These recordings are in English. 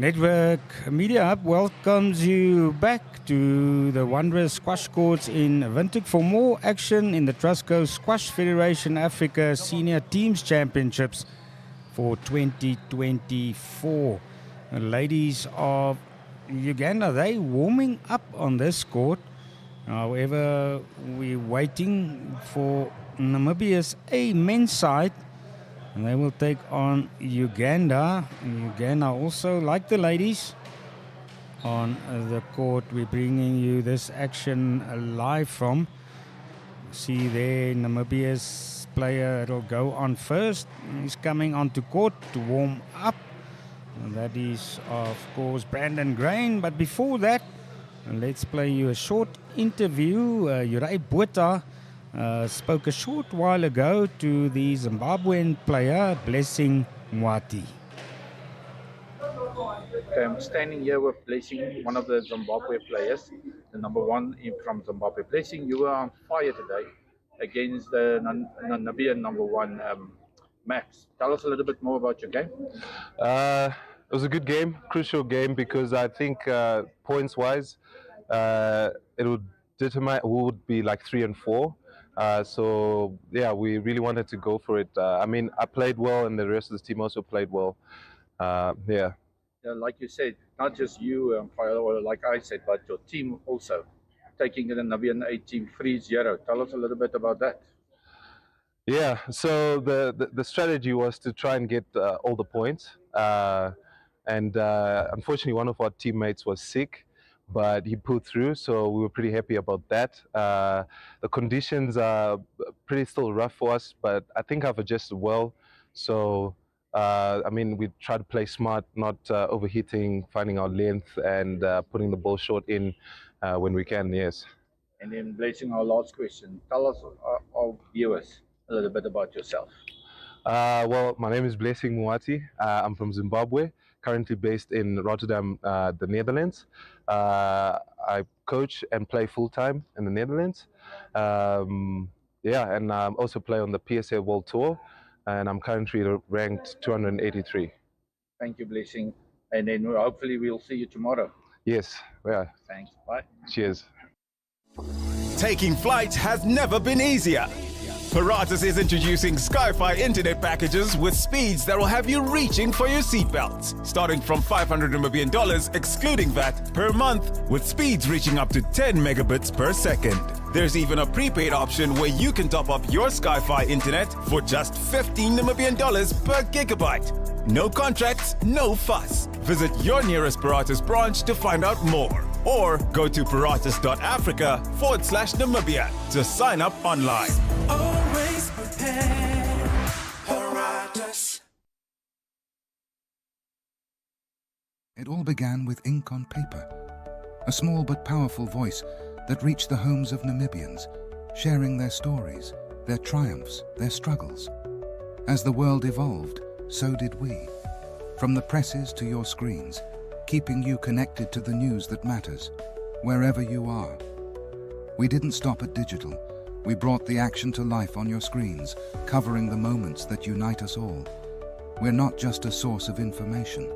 Network Media Hub welcomes you back to the wondrous squash courts in Windhoek for more action in the Trustco Squash Federation Africa Senior Teams Championships for 2024. The ladies of Uganda, they warming up on this court. However, we're waiting for Namibia's A men's side. And they will take on Uganda. Uganda also, like the ladies, on the court. We're bringing you this action live from. See there, Namibia's player will go on first. He's coming onto court to warm up. And that is, of course, Brandon Grain. But before that, let's play you a short interview. Uri Botha spoke a short while ago to the Zimbabwean player, Blessing Mwati. Okay, I'm standing here with Blessing, one of the Zimbabwe players, the number one from Zimbabwe. Blessing, you were on fire today against the Namibian number one, Max. Tell us a little bit more about your game. It was a good game, crucial game, because I think points-wise, it would determine who would be like 3 and 4. So yeah, we really wanted to go for it. I mean, I played well, and the rest of the team also played well. Yeah, like you said, not just you, or like I said, but your team also taking the Namibian A team 3-0. Tell us a little bit about that. Yeah. So the strategy was to try and get all the points, and unfortunately, one of our teammates was sick, but he pulled through, so we were pretty happy about that. The conditions are pretty still rough for us, but I think I've adjusted well. So, I mean, we try to play smart, not overheating, finding our length, and putting the ball short in when we can, yes. And then, Blessing, our last question. Tell us, our viewers, a little bit about yourself. Well, my name is Blessing Mwati. I'm from Zimbabwe, currently based in Rotterdam, the Netherlands. I coach and play full-time in the Netherlands. Yeah, and I also play on the PSA World Tour, and I'm currently ranked 283. Thank you, Blessing. And then hopefully we'll see you tomorrow. Yes, yeah. Thanks, bye. Cheers. Taking flight has never been easier. Paratus is introducing Sky-Fi internet packages with speeds that will have you reaching for your seatbelts. Starting from $500 Namibian excluding VAT per month, with speeds reaching up to 10 megabits per second. There's even a prepaid option where you can top up your Sky-Fi internet for just $15 Namibian per gigabyte. No contracts, no fuss. Visit your nearest Paratus branch to find out more. Or go to paratus.africa/Namibia to sign up online. Always prepared, Paratus. It all began with ink on paper, a small but powerful voice that reached the homes of Namibians, sharing their stories, their triumphs, their struggles. As the world evolved, so did we. From the presses to your screens, keeping you connected to the news that matters, wherever you are. We didn't stop at digital. We brought the action to life on your screens, covering the moments that unite us all. We're not just a source of information.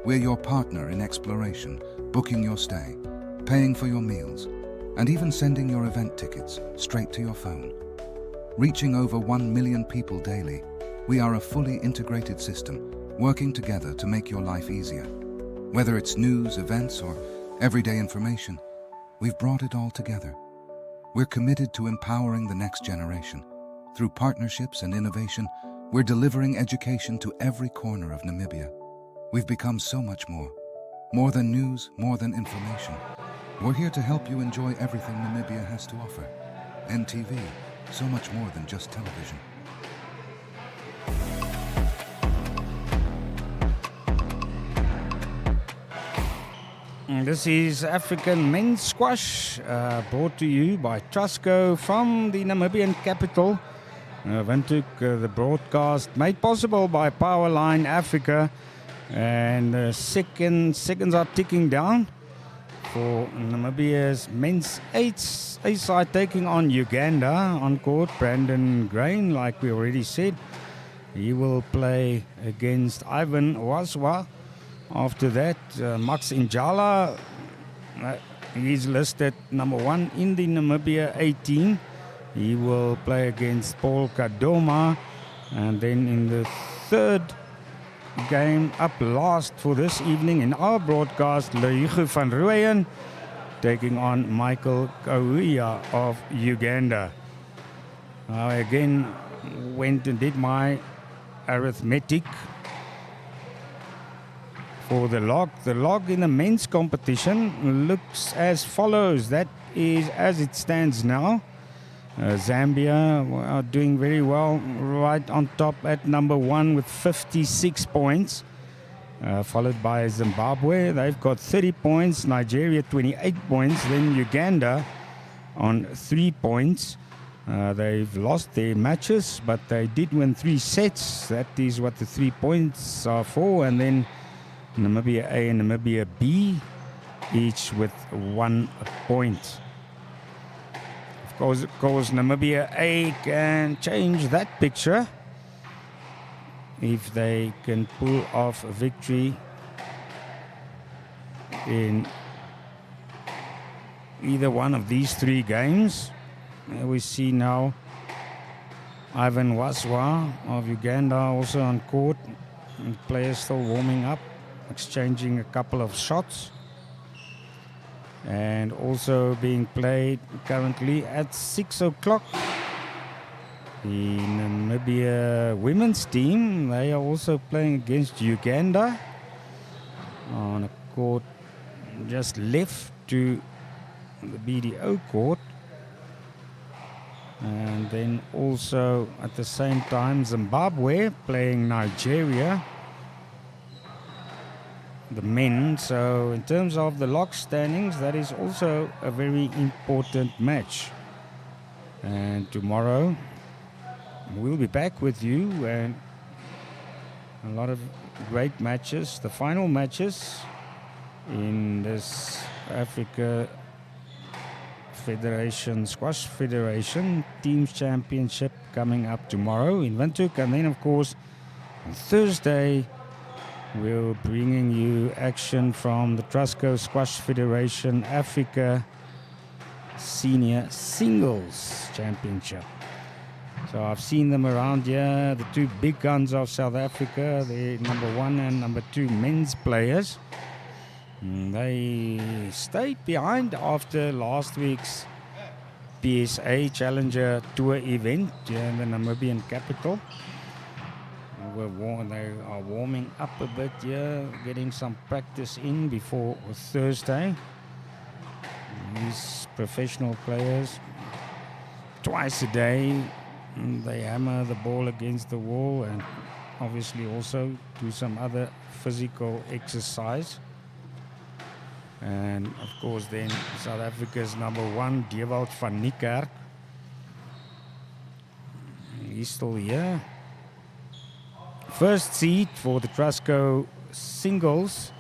We're your partner in exploration, booking your stay, paying for your meals, and even sending your event tickets straight to your phone. Reaching over 1 million people daily, we are a fully integrated system, working together to make your life easier. Whether it's news, events, or everyday information, we've brought it all together. We're committed to empowering the next generation. Through partnerships and innovation, we're delivering education to every corner of Namibia. We've become so much more. More than news, more than information. We're here to help you enjoy everything Namibia has to offer. NTV, so much more than just television. This is African Men's Squash, brought to you by Trustco from the Namibian capital, Windhoek. The broadcast made possible by Powerline Africa, and seconds are ticking down for Namibia's men's A-side taking on Uganda. On court, Brandon Grain, like we already said. He will play against Ivan Waswa. After that, Max Injala, he's listed number 1 in the Namibia 18. He will play against Paul Kadoma. And then in the third game up last for this evening in our broadcast, Lehugo van Rooyen taking on Michael Kauia of Uganda. I again went and did my arithmetic for the log. The log in the men's competition looks as follows. That is as it stands now. Zambia are doing very well, right on top at number 1 with 56 points, followed by Zimbabwe. They've got 30 points, Nigeria 28 points, then Uganda on 3 points. They've lost their matches, but they did win 3 sets. That is what the 3 points are for. And then Namibia A and Namibia B, each with 1 point. Of course, Namibia A can change that picture if they can pull off a victory in either one of these 3 games. We see now Ivan Waswa of Uganda also on court, and players still warming up, exchanging a couple of shots. And also being played currently at 6 o'clock. The Namibia women's team, they are also playing against Uganda on a court just left to the BDO court. And then also at the same time Zimbabwe playing Nigeria, the men. So in terms of the lock standings, that is also a very important match. And tomorrow we'll be back with you, and a lot of great matches, the final matches in this Africa Federation, Squash Federation Teams Championship coming up tomorrow in Windhoek. And then of course on Thursday we're bringing you action from the Trusco Squash Federation Africa Senior Singles Championship. So I've seen them around here, the 2 big guns of South Africa, the number 1 and number 2 men's players. They stayed behind after last week's PSA Challenger Tour event here in the Namibian capital. They are warming up a bit here, getting some practice in before Thursday. These professional players, twice a day, they hammer the ball against the wall and obviously also do some other physical exercise. And of course then South Africa's number 1, Dewald van Niekerk. He's still here. First seed for the Trusco singles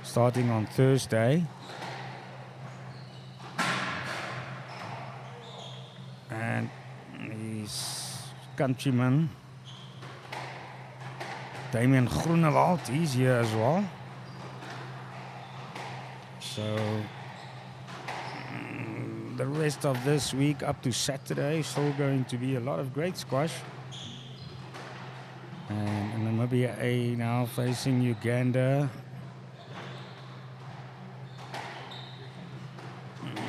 starting on Thursday. And his countryman Damian Groenewald, he's here as well. So the rest of this week up to Saturday is still going to be a lot of great squash. And Namibia A now facing Uganda.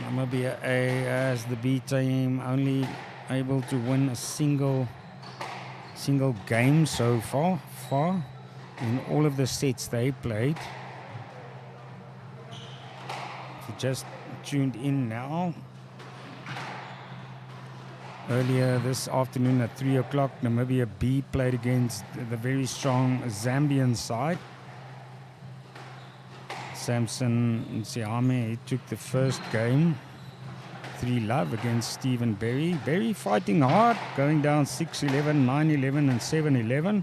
Namibia A as the B team only able to win a single game so far in all of the sets they played. If you just tuned in now, earlier this afternoon at 3 o'clock, Namibia B played against the very strong Zambian side. Samson Nsiame, he took the first game, 3-love against Stephen Berry. Berry fighting hard, going down 6-11, 9-11 and 7-11.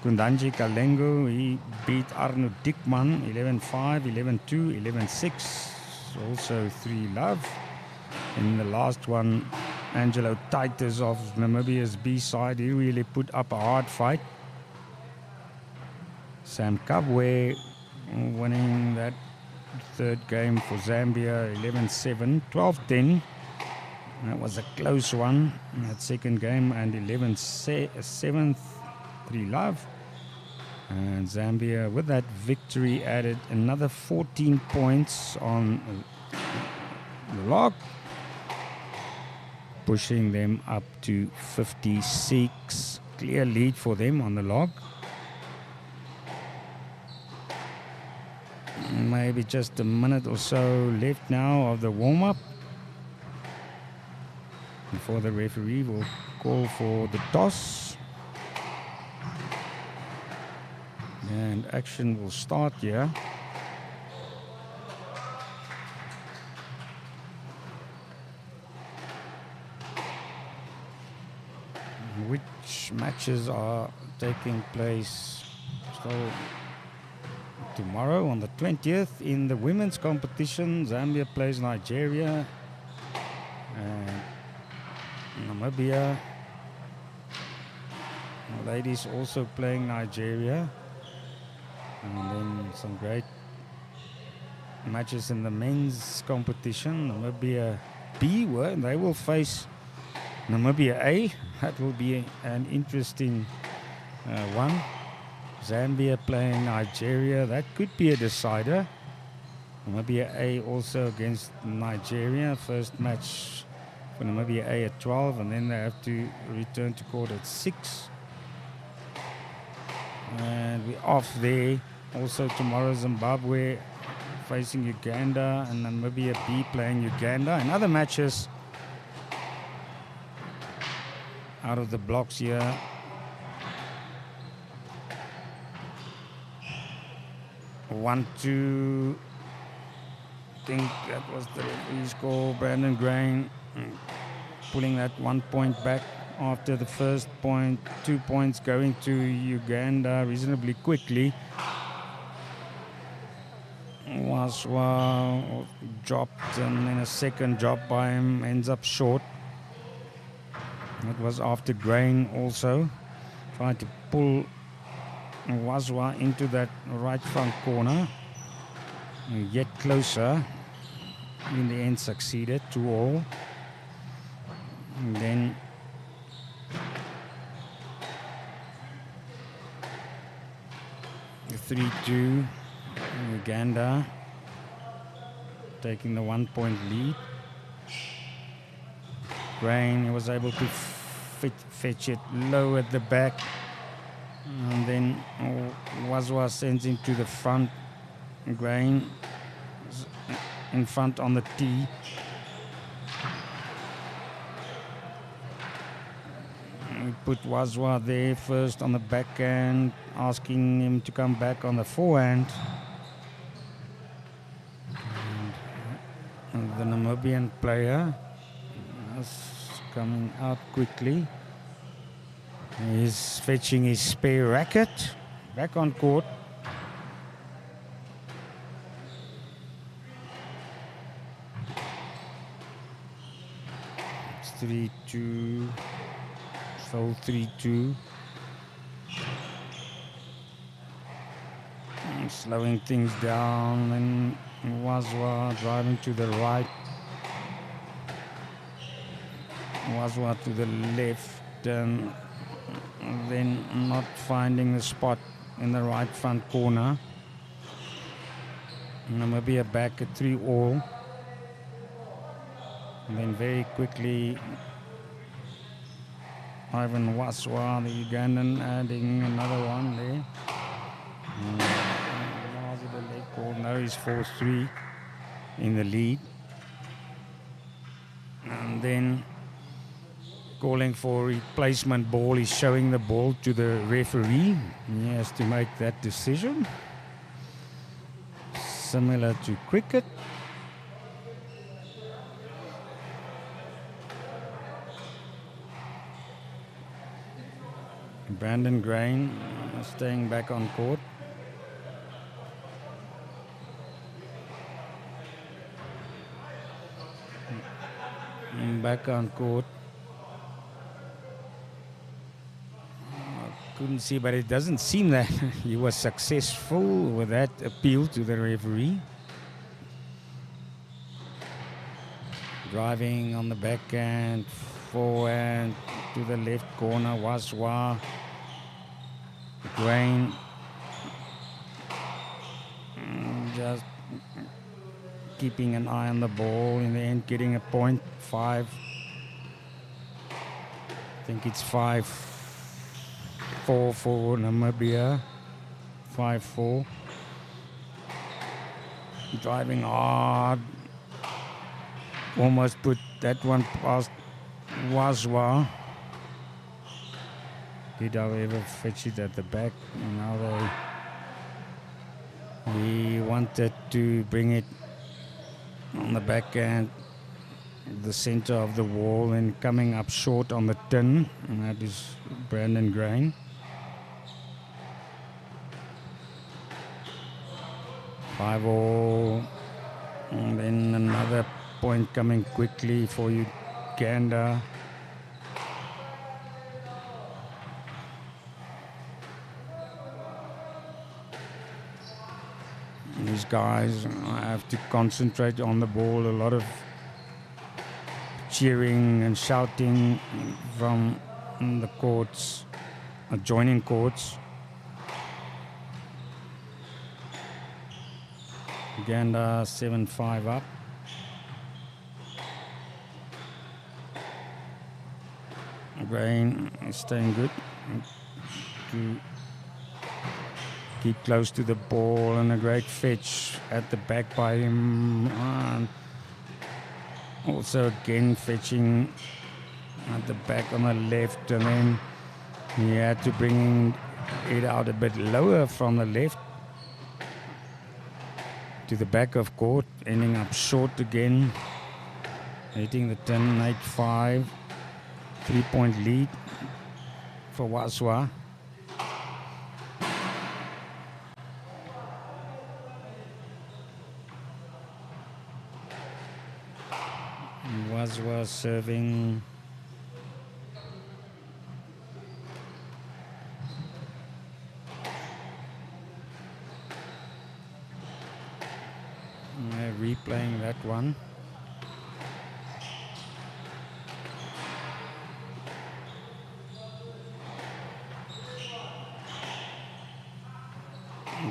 Kundanji Kalengo, he beat Arno Dickman 11-5, 11-2, 11-6, also 3-love. In the last one, Angelo Titus of Namibia's B side, he really put up a hard fight. Sam Kabwe winning that third game for Zambia 11-7, 12-10. That was a close one, that second game, and 11-7, 3-love. And Zambia, with that victory, added another 14 points on the log, pushing them up to 56. Clear lead for them on the log. Maybe just a minute or so left now of the warm-up before the referee will call for the toss. And action will start here. Which matches are taking place so tomorrow on the 20th in the women's competition? Zambia plays Nigeria and Namibia. Ladies also playing Nigeria. And then some great matches in the men's competition. Namibia B, they will face Namibia A. That will be an interesting one. Zambia playing Nigeria. That could be a decider. Namibia A also against Nigeria. First match for Namibia A at 12, and then they have to return to court at 6. And we're off there. Also tomorrow, Zimbabwe facing Uganda, and Namibia B playing Uganda. And other matches out of the blocks here. One, two. I think that was the referee's call. Brandon Grain pulling that 1 point back after the first point. 2 points going to Uganda reasonably quickly. Waswa dropped, and then a second drop by him ends up short. That was after Grain also tried to pull Waswa into that right front corner and get closer. In the end succeeded, 2-all. And then the 3-2, Uganda taking the 1 point lead. Grain was able to fetch it low at the back, and then Waswa sends him to the front. Grain in front on the tee. We put Waswa there first on the backhand, asking him to come back on the forehand. And the Namibian player is coming out quickly. He's fetching his spare racket back on court. It's 3-2. So 3-2. Slowing things down, and Waswa driving to the right. Waswa to the left, and then not finding the spot in the right front corner. Namibia back at 3-all. And then very quickly, Ivan Waswa, the Ugandan, adding another one there. Now he's 4-3 in the lead. And then calling for replacement ball. He's showing the ball to the referee. He has to make that decision. Similar to cricket. Brandon Grain staying back on court. Back on court. couldn't see, but it doesn't seem that he was successful with that appeal to the referee. Driving on the backhand, forehand to the left corner, Waswa. Grain just keeping an eye on the ball, in the end getting a point. 5. I think it's 5-4 for Namibia. 5-4. Driving hard. Almost put that one past Waswa. Did however fetch it at the back. Now he wanted to bring it on the backhand, the center of the wall, and coming up short on the tin, and that is Brandon Grain. Five all, and then another point coming quickly for Uganda. These guys have to concentrate on the ball. A lot of cheering and shouting from the courts, adjoining courts. Uganda 7-5 up. Grain is staying good. To keep close to the ball, and a great fetch at the back by him. Also again fetching at the back on the left, and then he had to bring it out a bit lower from the left to the back of court, ending up short again, hitting the 10-8-5, 3-point lead for Waswa. Waswa serving. Replaying that one.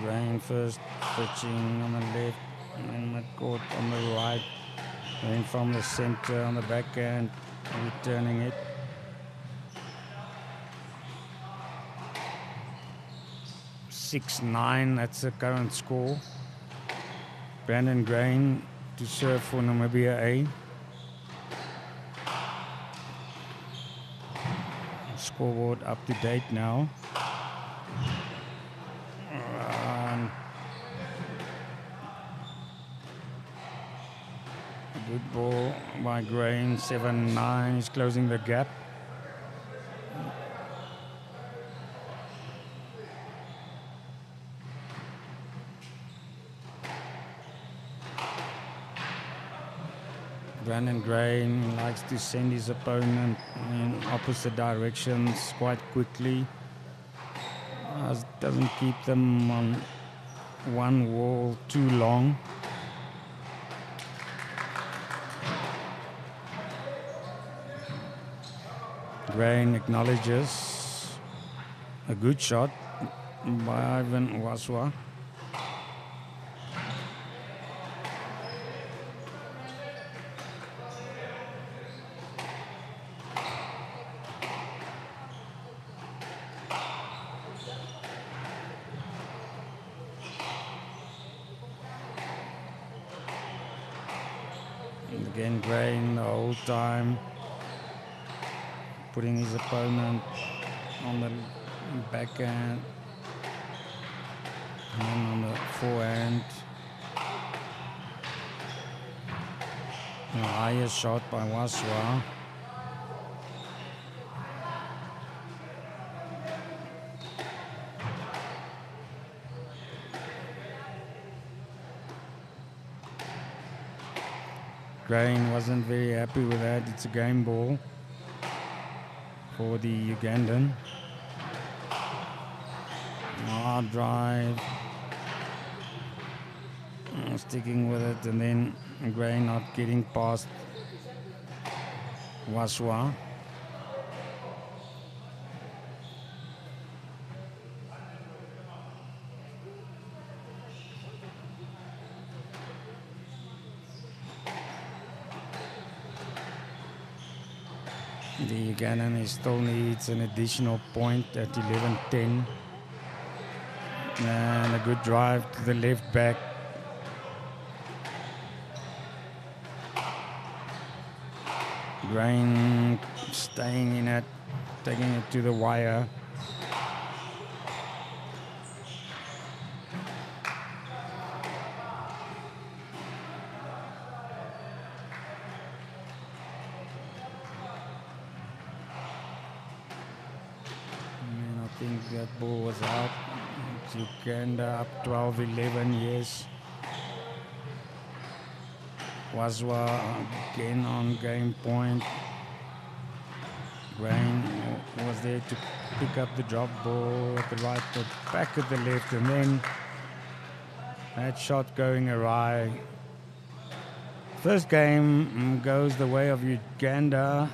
Grain first, pitching on the left, and then McCourt on the right. Then from the center on the backhand, returning it. (6-9), that's the current score. Brandon Grain to serve for Namibia A. Scoreboard up to date now. Good ball by Grain, 7-9. He's closing the gap. Brandon Grain likes to send his opponent in opposite directions quite quickly. Doesn't keep them on one wall too long. Grain acknowledges a good shot by Ivan Waswa. Again, Grain the whole time putting his opponent on the backhand and then on the forehand. A higher shot by Waswa. Grain wasn't very happy with that. It's a game ball for the Ugandan. Hard drive. Sticking with it, and then Gray not getting past Waswa. The Ugandan still needs an additional point at 11-10. And a good drive to the left back. Grain staying in it, taking it to the wire. And I think that ball was out. It's Uganda up 12-11, yes. Waswa again on game point. Grain was there to pick up the drop ball at the right, but back at the left, and then that shot going awry. First game goes the way of Uganda,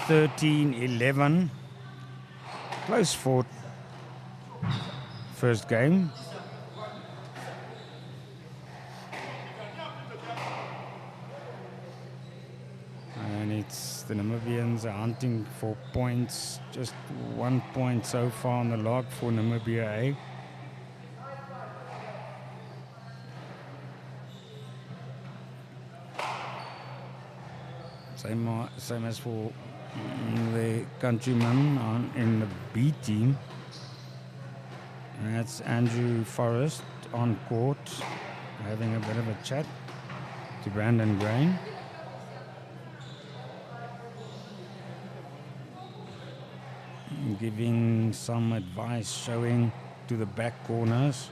13-11. Close fought first game. And it's the Namibians are hunting for points. Just 1 point so far on the log for Namibia, eh? Same as for the countryman in the B team. And that's Andrew Forrest on court, having a bit of a chat to Brandon Grain. Giving some advice, showing to the back corners.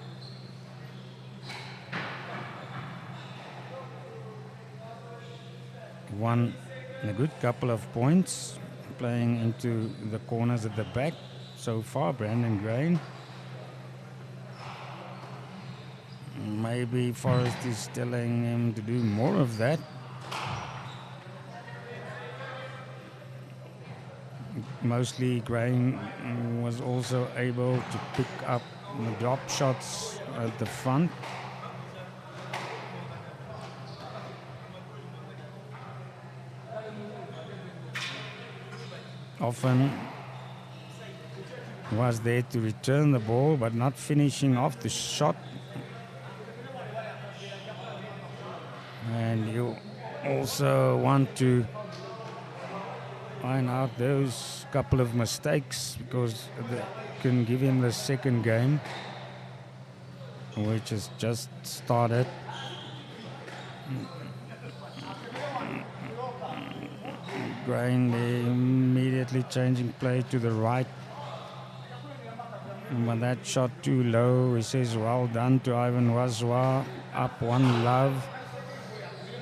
Won a good couple of points, playing into the corners at the back so far, Brandon Grain. Maybe Forrest is telling him to do more of that. Mostly Grain was also able to pick up the drop shots at the front. Often was there to return the ball, but not finishing off the shot. And you also want to find out those couple of mistakes, because they can give him the second game, which has just started. Grain immediately changing play to the right. But that shot too low. He says well done to Ivan Waswa. Up 1-love.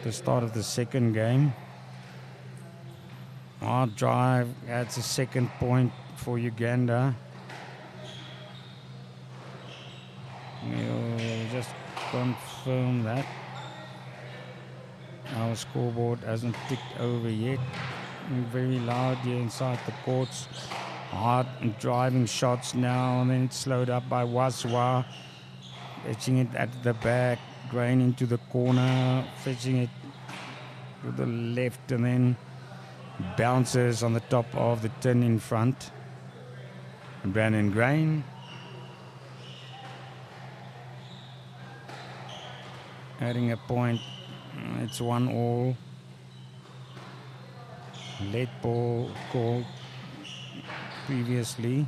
The start of the second game. Hard drive. That's a second point for Uganda. We'll just confirm that. Our scoreboard hasn't ticked over yet. Very loud here inside the courts. Hard driving shots now, and then it's slowed up by Waswa. Fetching it at the back. Grain into the corner. Fetching it to the left, and then bounces on the top of the tin in front. And Brandon Grain. Adding a point. It's 1-1. Late ball called previously.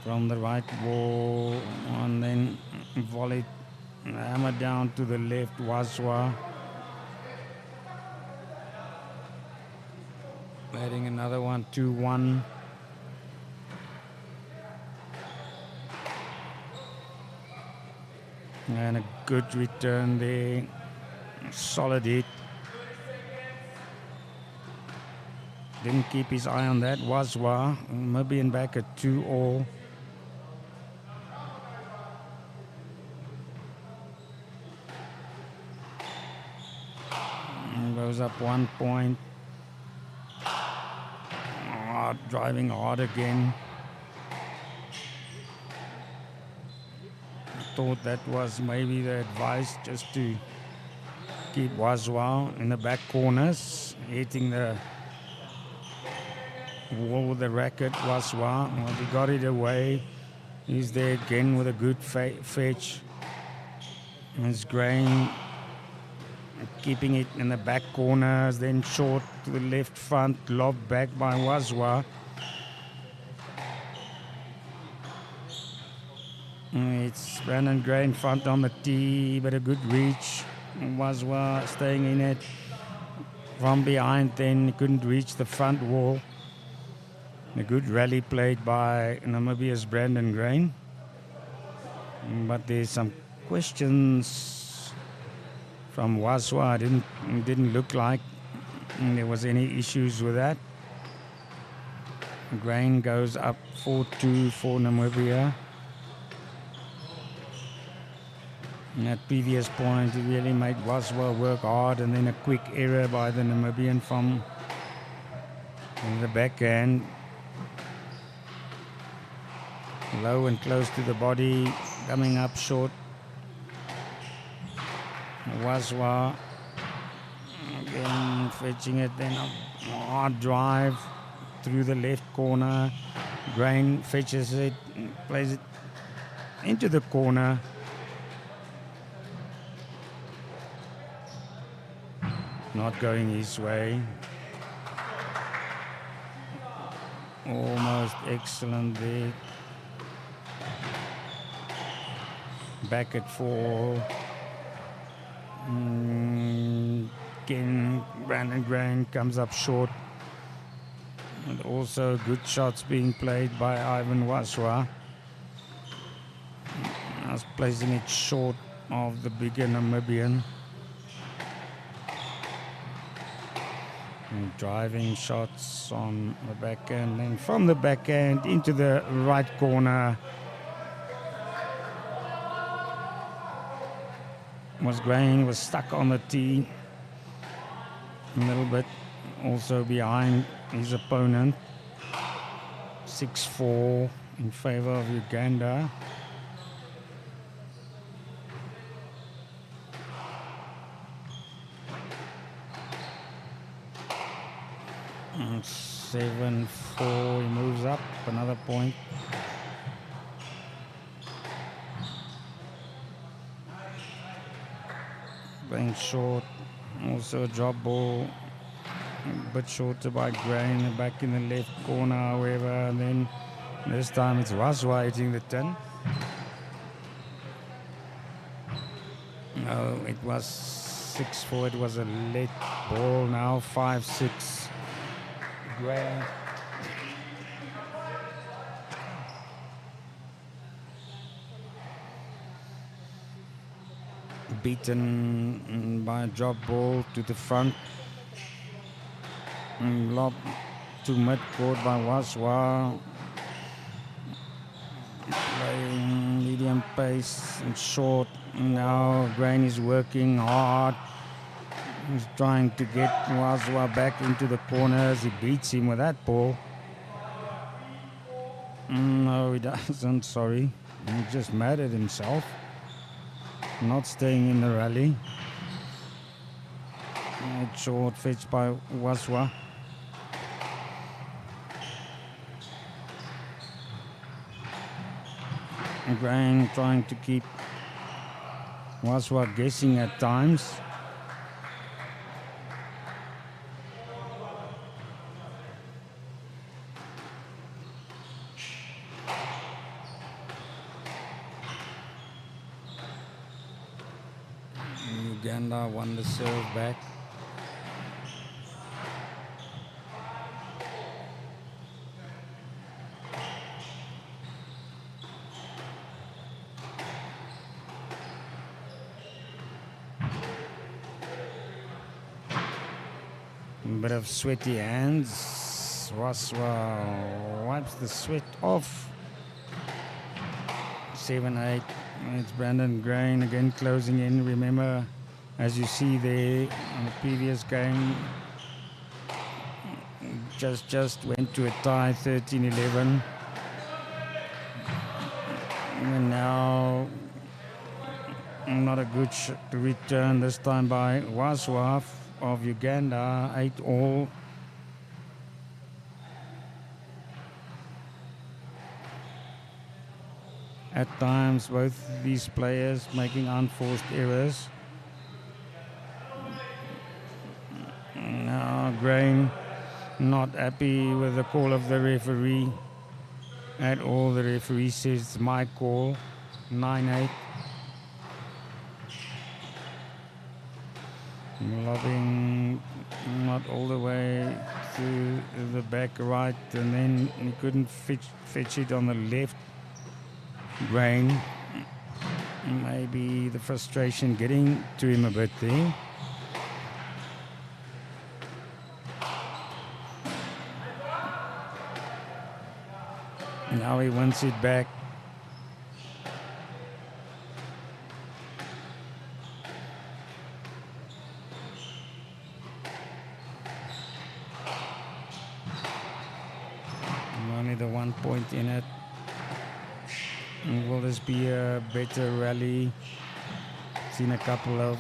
From the right wall, and then volley, hammer down to the left, Waswa. Adding another one, 2-1. And a good return there. Solid hit. didn't keep his eye on that. Wazwa, Namibian back at 2-all. Goes up 1 point. Driving hard again. Thought that was maybe the advice, just to keep Wazwa in the back corners, hitting the wall with the racket. Wazwa, well, he got it away. He's there again with a good fetch. It's Grain keeping it in the back corners, then short to the left front, lobbed back by Wazwa. It's Brandon Gray in front on the tee, but a good reach. Wazwa staying in it from behind, then he couldn't reach the front wall. A good rally played by Namibia's Brandon Grain. But there's some questions from Wazwa. It didn't look like there was any issues with that. Grain goes up 4-2 for Namibia. And that previous point, he really made Wazwa work hard, and then a quick error by the Namibian from the backhand. Low and close to the body, coming up short. Wazwa again fetching it, then a hard drive through the left corner. Grain fetches it, plays it into the corner. Not going his way. Almost excellent there. Back at 4. Again, Brandon Grain comes up short. And also good shots being played by Ivan Wazwa. I was placing it short of the bigger Namibian. And driving shots on the backhand, and from the backhand into the right corner. Grain was stuck on the tee a little bit, also behind his opponent. 6-4 in favor of Uganda. And 7-4, he moves up another point. Playing short, also a drop ball, a bit shorter by Grain, back in the left corner, however, and then this time it's Wazwa hitting the tin. No, it was 6-4, it was a late ball now, 5-6. Grain. Beaten by a drop ball to the front. Lob to mid-court by Wazwa. Playing medium pace and short. Now Grain is working hard. He's trying to get Wazwa back into the corners. He beats him with that ball. No, he doesn't, sorry. He's just mad at himself. Not staying in the rally. Short fetch by Wazwa. Grain trying to keep Wazwa guessing at times. Uganda won the serve back. A bit of sweaty hands. Waswa wipes the sweat off. 7-8. It's Brandon Grain again closing in. Remember, as you see there on the previous game, just went to a tie, 13-11. And now not a good return this time by Waswa of Uganda, 8-all. At times, both these players making unforced errors. Now, Grain not happy with the call of the referee at all. The referee says it's my call, 9-8. Lobbing not all the way to the back right, and then he couldn't fetch it on the left. Grain, maybe the frustration getting to him a bit there. Now he wants it back. Only the 1 point in it. Will this be a better rally? Seen a couple of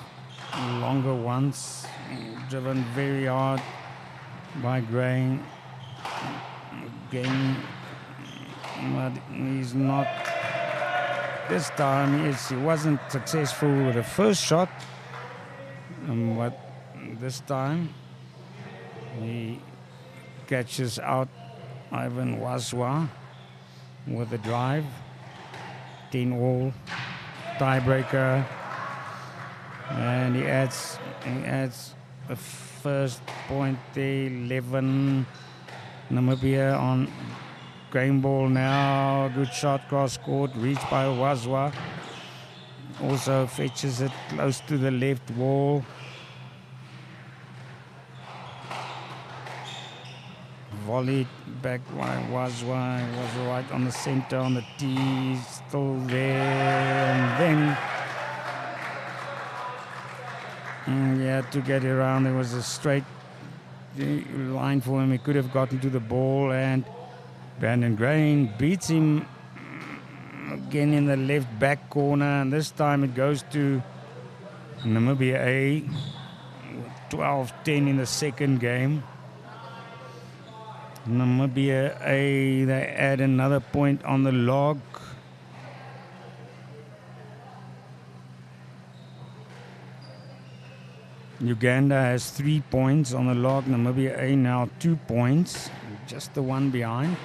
longer ones, driven very hard by Grain. Game, but he's not. This time, yes, he wasn't successful with the first shot, but this time he catches out Ivan Waswa with a drive. 10-all tiebreaker, and he adds the first point there. 11 Namibia on game ball now. Good shot cross court, reached by Waswa. Also fetches it close to the left wall. Volleyed back by Waswa. Was right on the center on the tee, still there, and then he had to get around. There was a straight line for him. He could have gotten to the ball, and Brandon Grain beats him again in the left back corner, and this time it goes to Namibia A. 12-10 in the second game. Namibia A, they add another point on the log. Uganda has 3 points on the log. Namibia A now 2 points, just the one behind.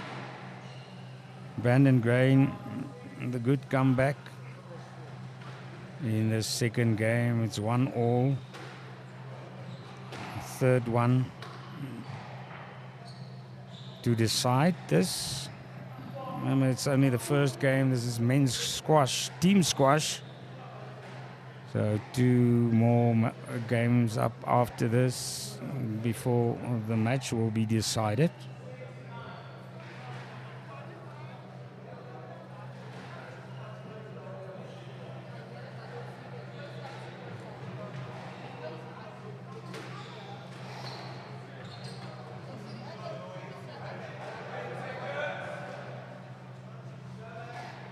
Brandon Grain, the good comeback in the second game. It's 1-all. Third one to decide this. Remember, it's only the first game. This is men's squash, team squash. So 2 more games up after this before the match will be decided.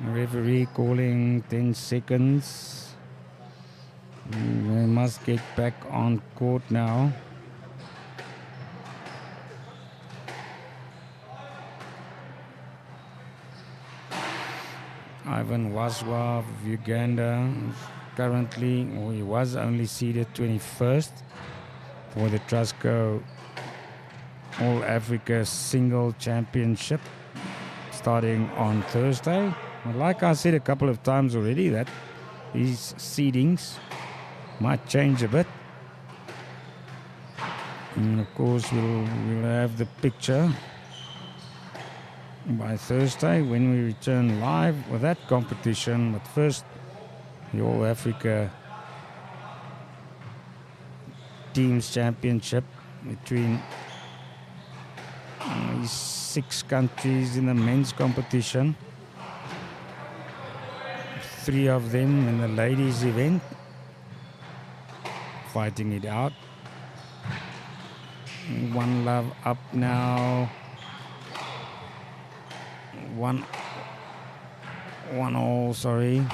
Referee calling 10 seconds. They must get back on court now. Ivan Waswa of Uganda currently, he was only seeded 21st for the Trusco All Africa Single Championship starting on Thursday. Like I said a couple of times already, that these seedings might change a bit. And of course, we'll have the picture by Thursday when we return live with that competition. But first, the All Africa Teams Championship between 6 countries in the men's competition. 3 of them in the ladies event. Fighting it out. One love up now. One all, sorry.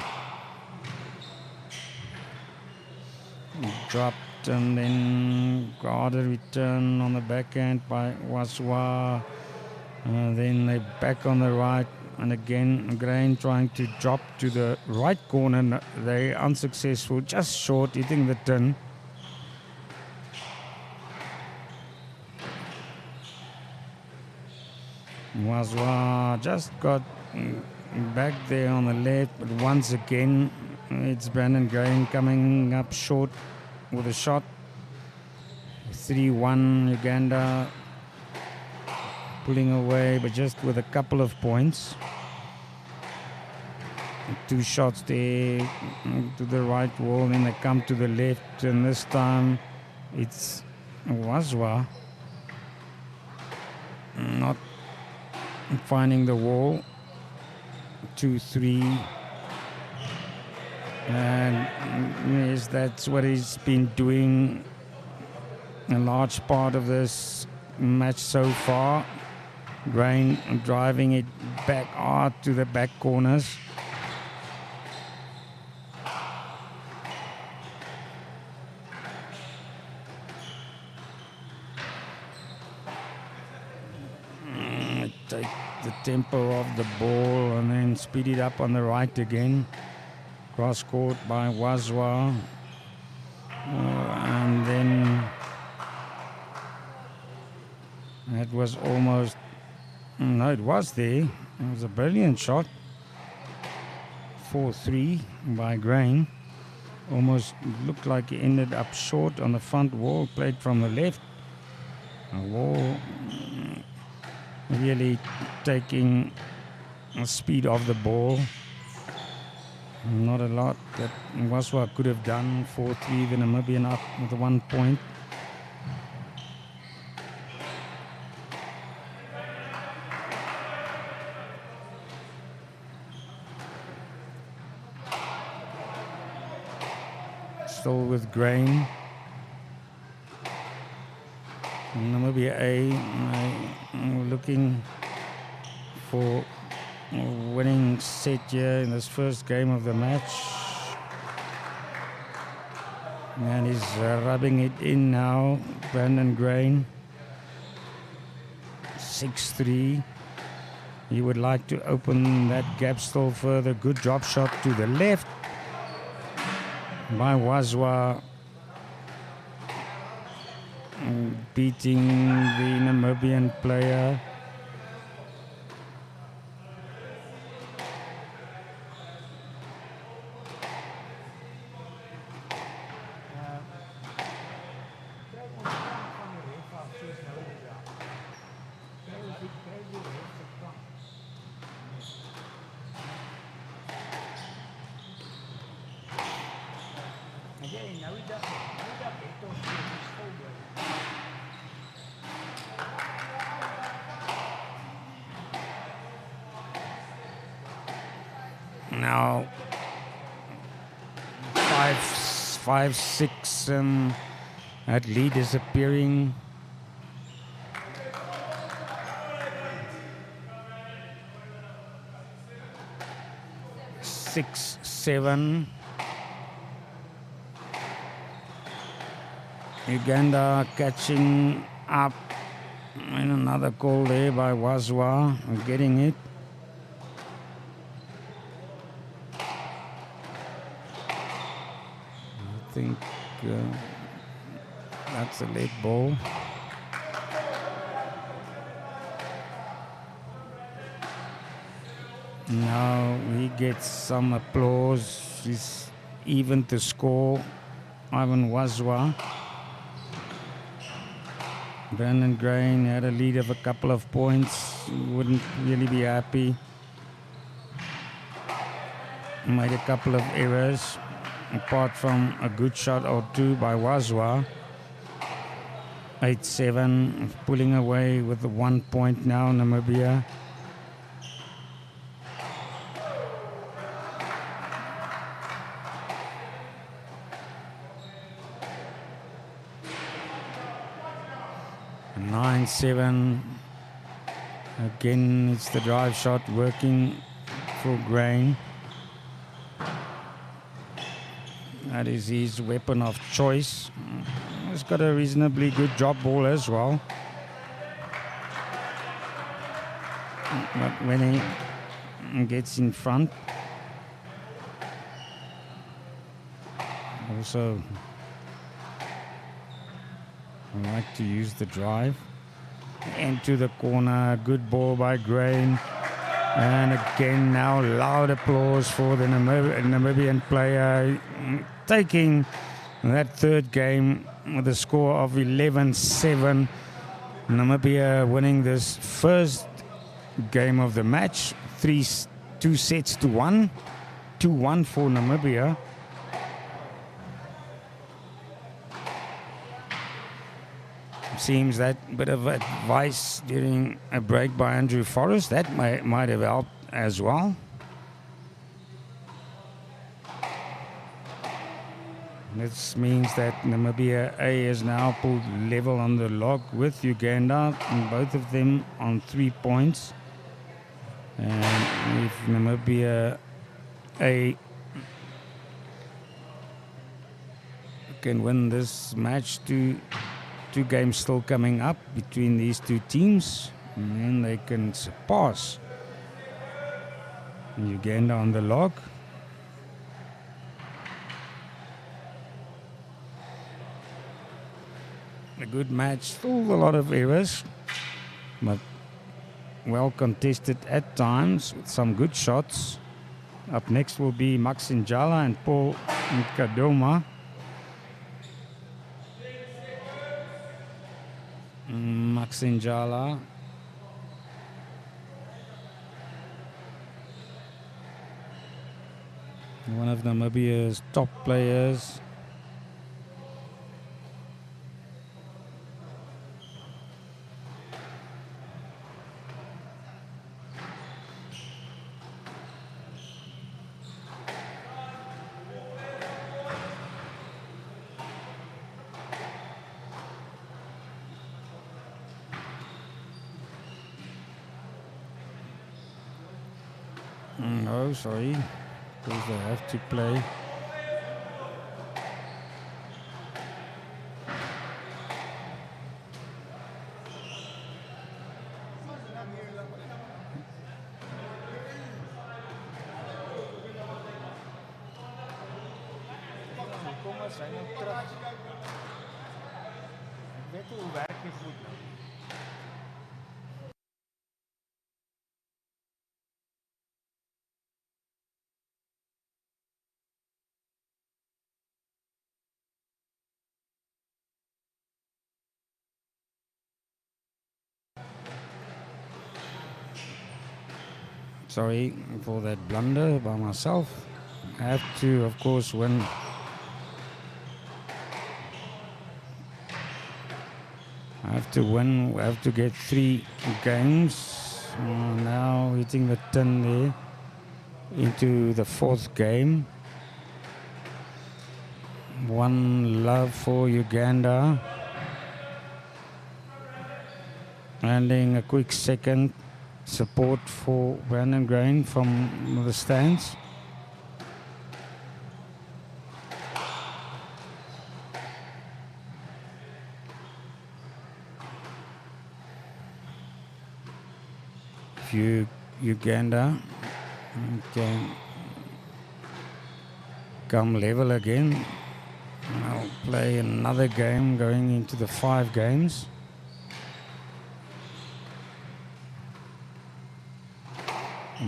Dropped and then guarded return on the backhand by Waswa. Then they back on the right, and again Grain trying to drop to the right corner. They unsuccessful, just short, hitting the tin. Waswa just got back there on the left, but once again it's Brandon Grain coming up short with a shot. 3-1 Uganda pulling away, but just with a couple of points. 2 shots there to the right wall, then they come to the left, and this time it's Waswa not finding the wall. 2-3, and yes, that's what he's been doing a large part of this match so far. Grain driving it back hard to the back corners. Take the tempo of the ball and then speed it up on the right again. Cross court by Waswa. And then it was almost, no, it was there. It was a brilliant shot. 4-3 by Grain. Almost looked like he ended up short on the front wall, played from the left. The wall really taking the speed of the ball. Not a lot that Waswa could have done. 4-3, the Namibian up with 1 point. Still with Grain. Namibia A looking for a winning set here in this first game of the match. And he's rubbing it in now, Brandon Grain. 6-3. He would like to open that gap still further. Good drop shot to the left by Waswa. Beating the Namibian player. Now 5-6, that lead is appearing. Six, 7. Uganda catching up, and another call there by Waswa, getting it. I think that's a late ball. Now he gets some applause. He's even to score. Ivan Waswa. Brandon Grain had a lead of a couple of points. Wouldn't really be happy. Made a couple of errors. Apart from a good shot or two by Waswa. 8-7, pulling away with the 1 point now, Namibia. And 9-7. Again, it's the drive shot working for Grain. That is his weapon of choice. He's got a reasonably good drop ball as well. But when he gets in front, also I like to use the drive. Into the corner, good ball by Grain. And again now loud applause for the Namibian player taking that third game with a score of 11-7. Namibia winning this first game of the match, 2 sets to 1, 2-1 for Namibia. Seems that bit of advice during a break by Andrew Forrest, that might have helped as well. This means that Namibia A is now pulled level on the log with Uganda, and both of them on 3 points. And if Namibia A can win this match, two games still coming up between these two teams, and then they can surpass Uganda on the log. A good match, still a lot of errors, but well contested at times with some good shots. Up next will be Max Njala and Paul Nkadoma. Max Njala. One of Namibia's top players. No, sorry, because they have to play. Sorry for that blunder by myself. I have to, of course, win. I have to win. I have to get 3 games. Now hitting the 10 there into the 4th game. 1 love for Uganda. Landing a quick second. Support for Brandon Grain from the stands. If Uganda can come level again, I'll play another game going into the 5 games.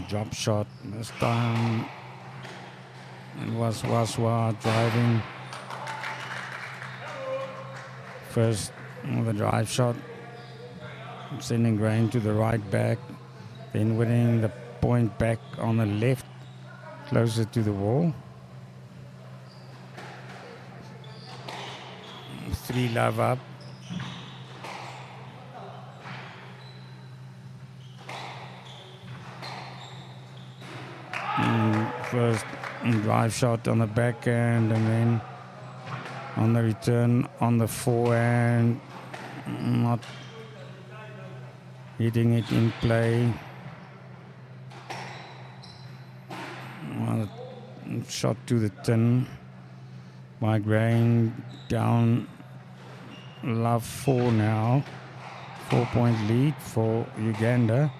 Drop shot this time. It was Waswa driving. First the drive shot, sending Grain to the right back, then winning the point back on the left, closer to the wall. 3 love up. First drive shot on the backhand, and then on the return on the forehand, not hitting it in play. Well, shot to the tin by Grain, down love 4 now. 4-point lead for Uganda.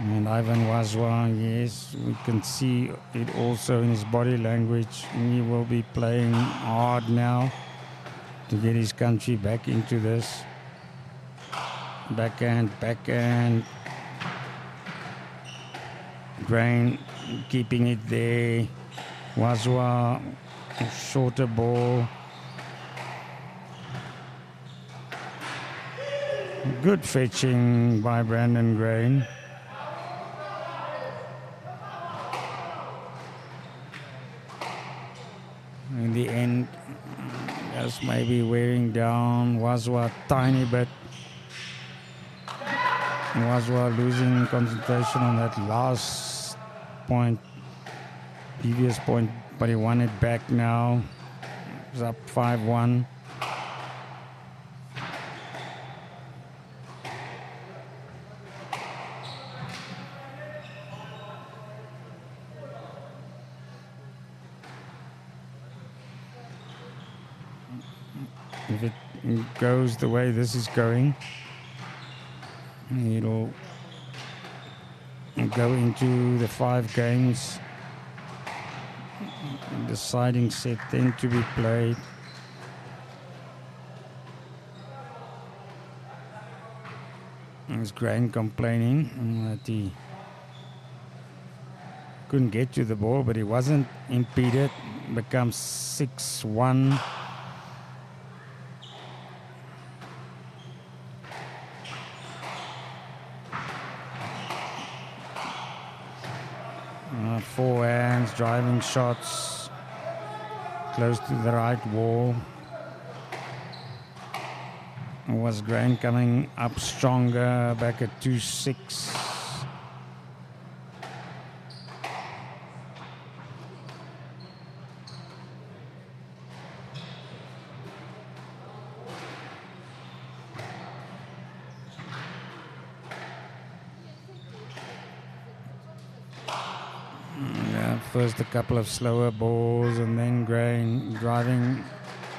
And Ivan Wazwa, yes, we can see it also in his body language. He will be playing hard now to get his country back into this. Backhand. Grain keeping it there. Wazwa, shorter ball. Good fetching by Brandon Grain. In the end, just maybe wearing down Wazwa tiny bit. Wazwa losing concentration on that last point, previous point, but he won it back now. He's up 5-1. If it goes the way this is going, it'll go into the 5 games. Deciding set then to be played. There's Grain complaining that he couldn't get to the ball, but he wasn't impeded. Becomes 6-1. Forehands, driving shots, close to the right wall. Was Grain coming up stronger, back at 2-6. First a couple of slower balls, and then Grain driving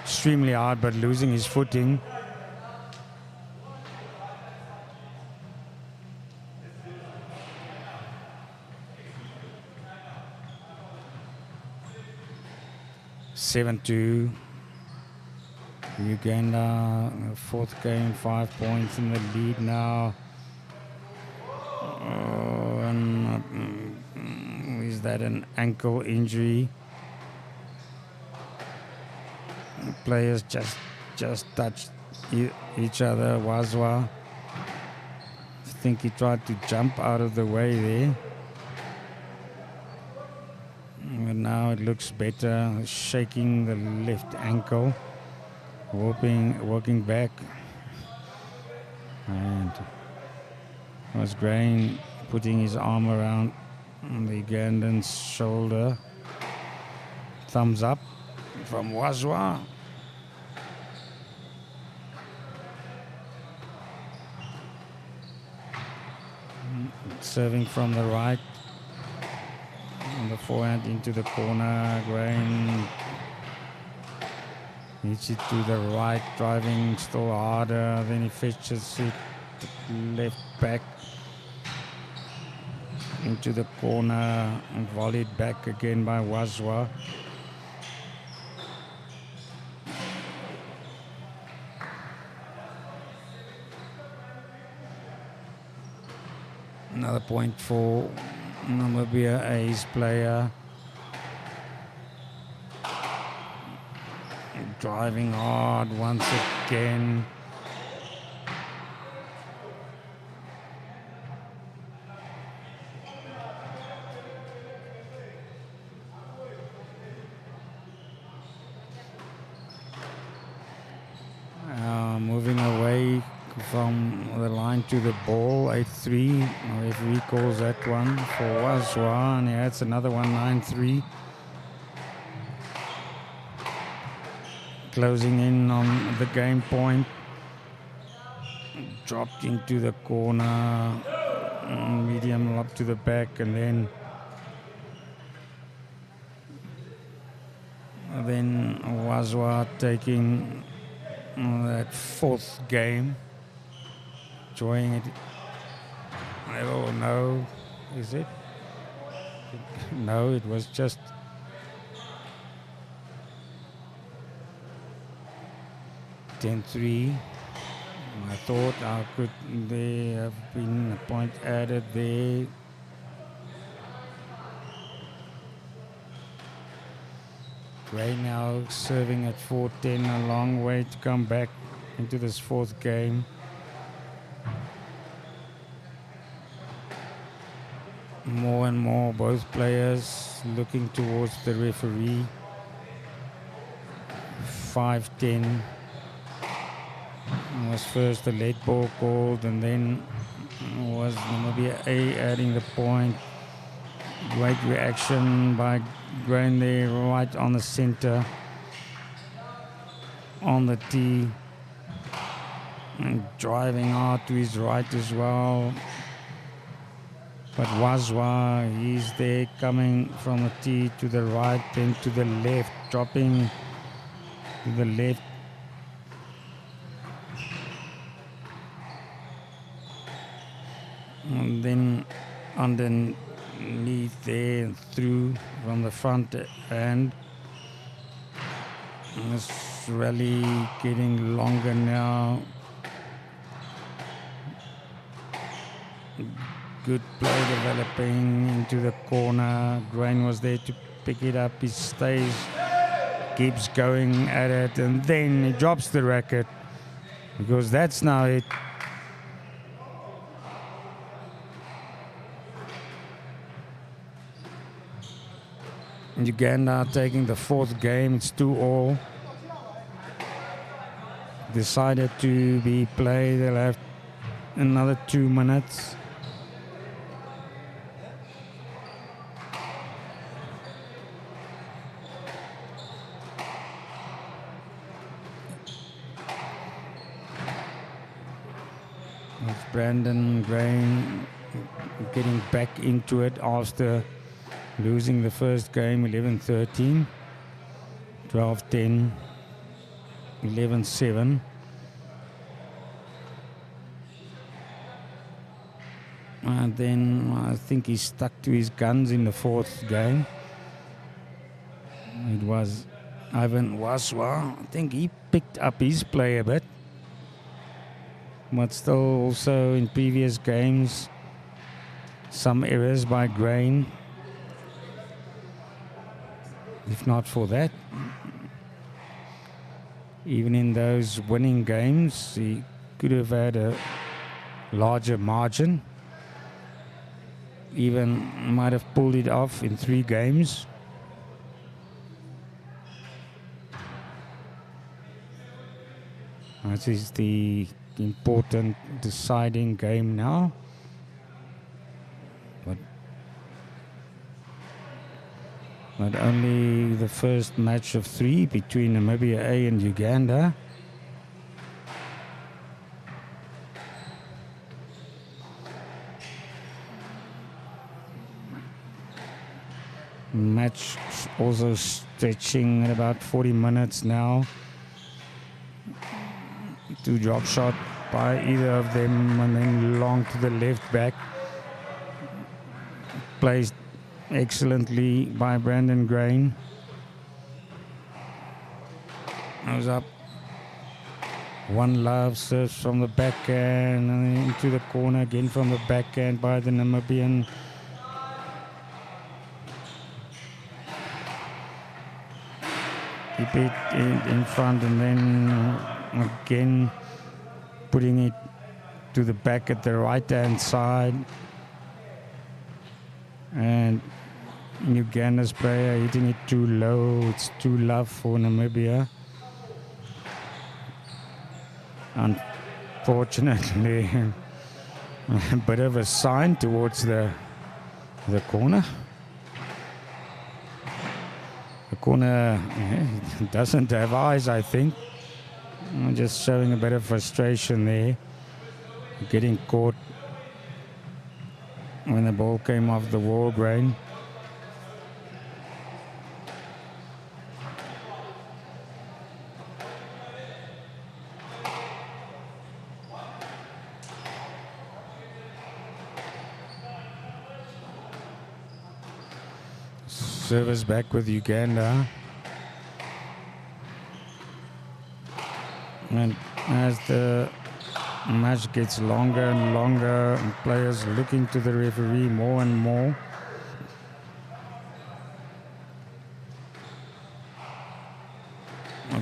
extremely hard but losing his footing. (7-2). Uganda, 4th game, 5 points in the lead now. Is that an ankle injury? Players just touched each other. Wazwa, I think he tried to jump out of the way there. But now it looks better. Shaking the left ankle, working back, and was Grain putting his arm around the Ugandan's shoulder. Thumbs up from Wazwa. Serving from the right. On the forehand into the corner. Grain hits it to the right, driving still harder. Then he fetches it left back into the corner and volleyed back again by Wazwa. Another point for Namibia, ace player. Driving hard once again. Moving away from the line to the ball, 8-3. Referee calls that one for Wazwa, and he adds another one, 9-3. Closing in on the game point. Dropped into the corner, medium lob to the back, and then Wazwa taking that fourth game. Enjoying it. I don't know. Is it? No, it was just (10-3). I thought how could there have been a point added there. Right now serving at 4-10, a long way to come back into this fourth game. More and more both players looking towards the referee. 5-10 was first the late ball called, and then was Namibia A adding the point. Great reaction by Grain there, right on the center, on the tee, and driving hard to his right as well. But Wazwa, he's there coming from the tee to the right, then to the left, dropping to the left. And then underneath there and through from the front end. And this rally getting longer now. Good play developing into the corner. Grain was there to pick it up. He stays, keeps going at it, and then he drops the racket because that's now it. Uganda taking the fourth game. It's 2-all. Decided to be played. They'll have another 2 minutes. With Brandon Grain getting back into it after losing the first game 11-13, 12-10, 11-7. And then I think he stuck to his guns in the fourth game. It was Ivan Waswa. I think he picked up his play a bit. But still also in previous games, some errors by Grain. If not for that, even in those winning games, he could have had a larger margin. Even might have pulled it off in 3 games. This is the important deciding game now. But only the first match of 3 between Namibia A and Uganda. Match also stretching at about 40 minutes now. 2 drop shot by either of them, and then long to the left back. Placed excellently by Brandon Grain. Goes up. One love serves from the backhand and into the corner again from the backhand by the Namibian. Keep it in front, and then again putting it to the back at the right hand side. And Uganda's player hitting it too low. It's too low for Namibia. Unfortunately, A bit of a sign towards the corner. The corner doesn't have eyes, I think. Just showing a bit of frustration there. Getting caught when the ball came off the wall grain. Service back with Uganda. And as the match gets longer and longer, and players looking to the referee more and more.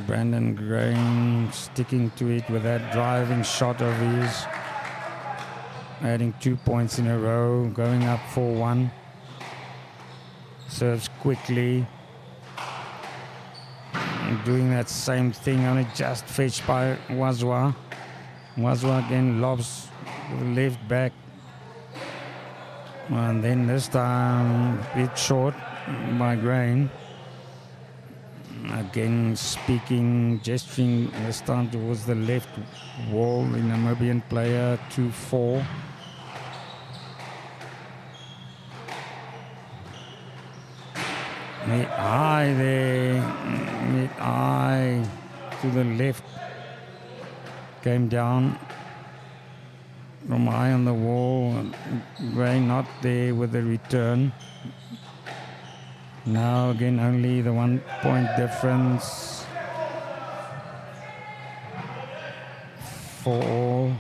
Brandon Grain sticking to it with that driving shot of his, adding 2 points in a row, going up 4-1. Serves quickly. And doing that same thing, only just fetched by Wazwa. Wazwa again lobs the left back. And then this time, a bit short by Grain. Again speaking, gesturing this time towards the left wall, the Namibian player, 2-4. Mid-eye there, mid-eye to the left. Came down from high on the wall. Gray not there with the return. Now again only the 1 point difference for all.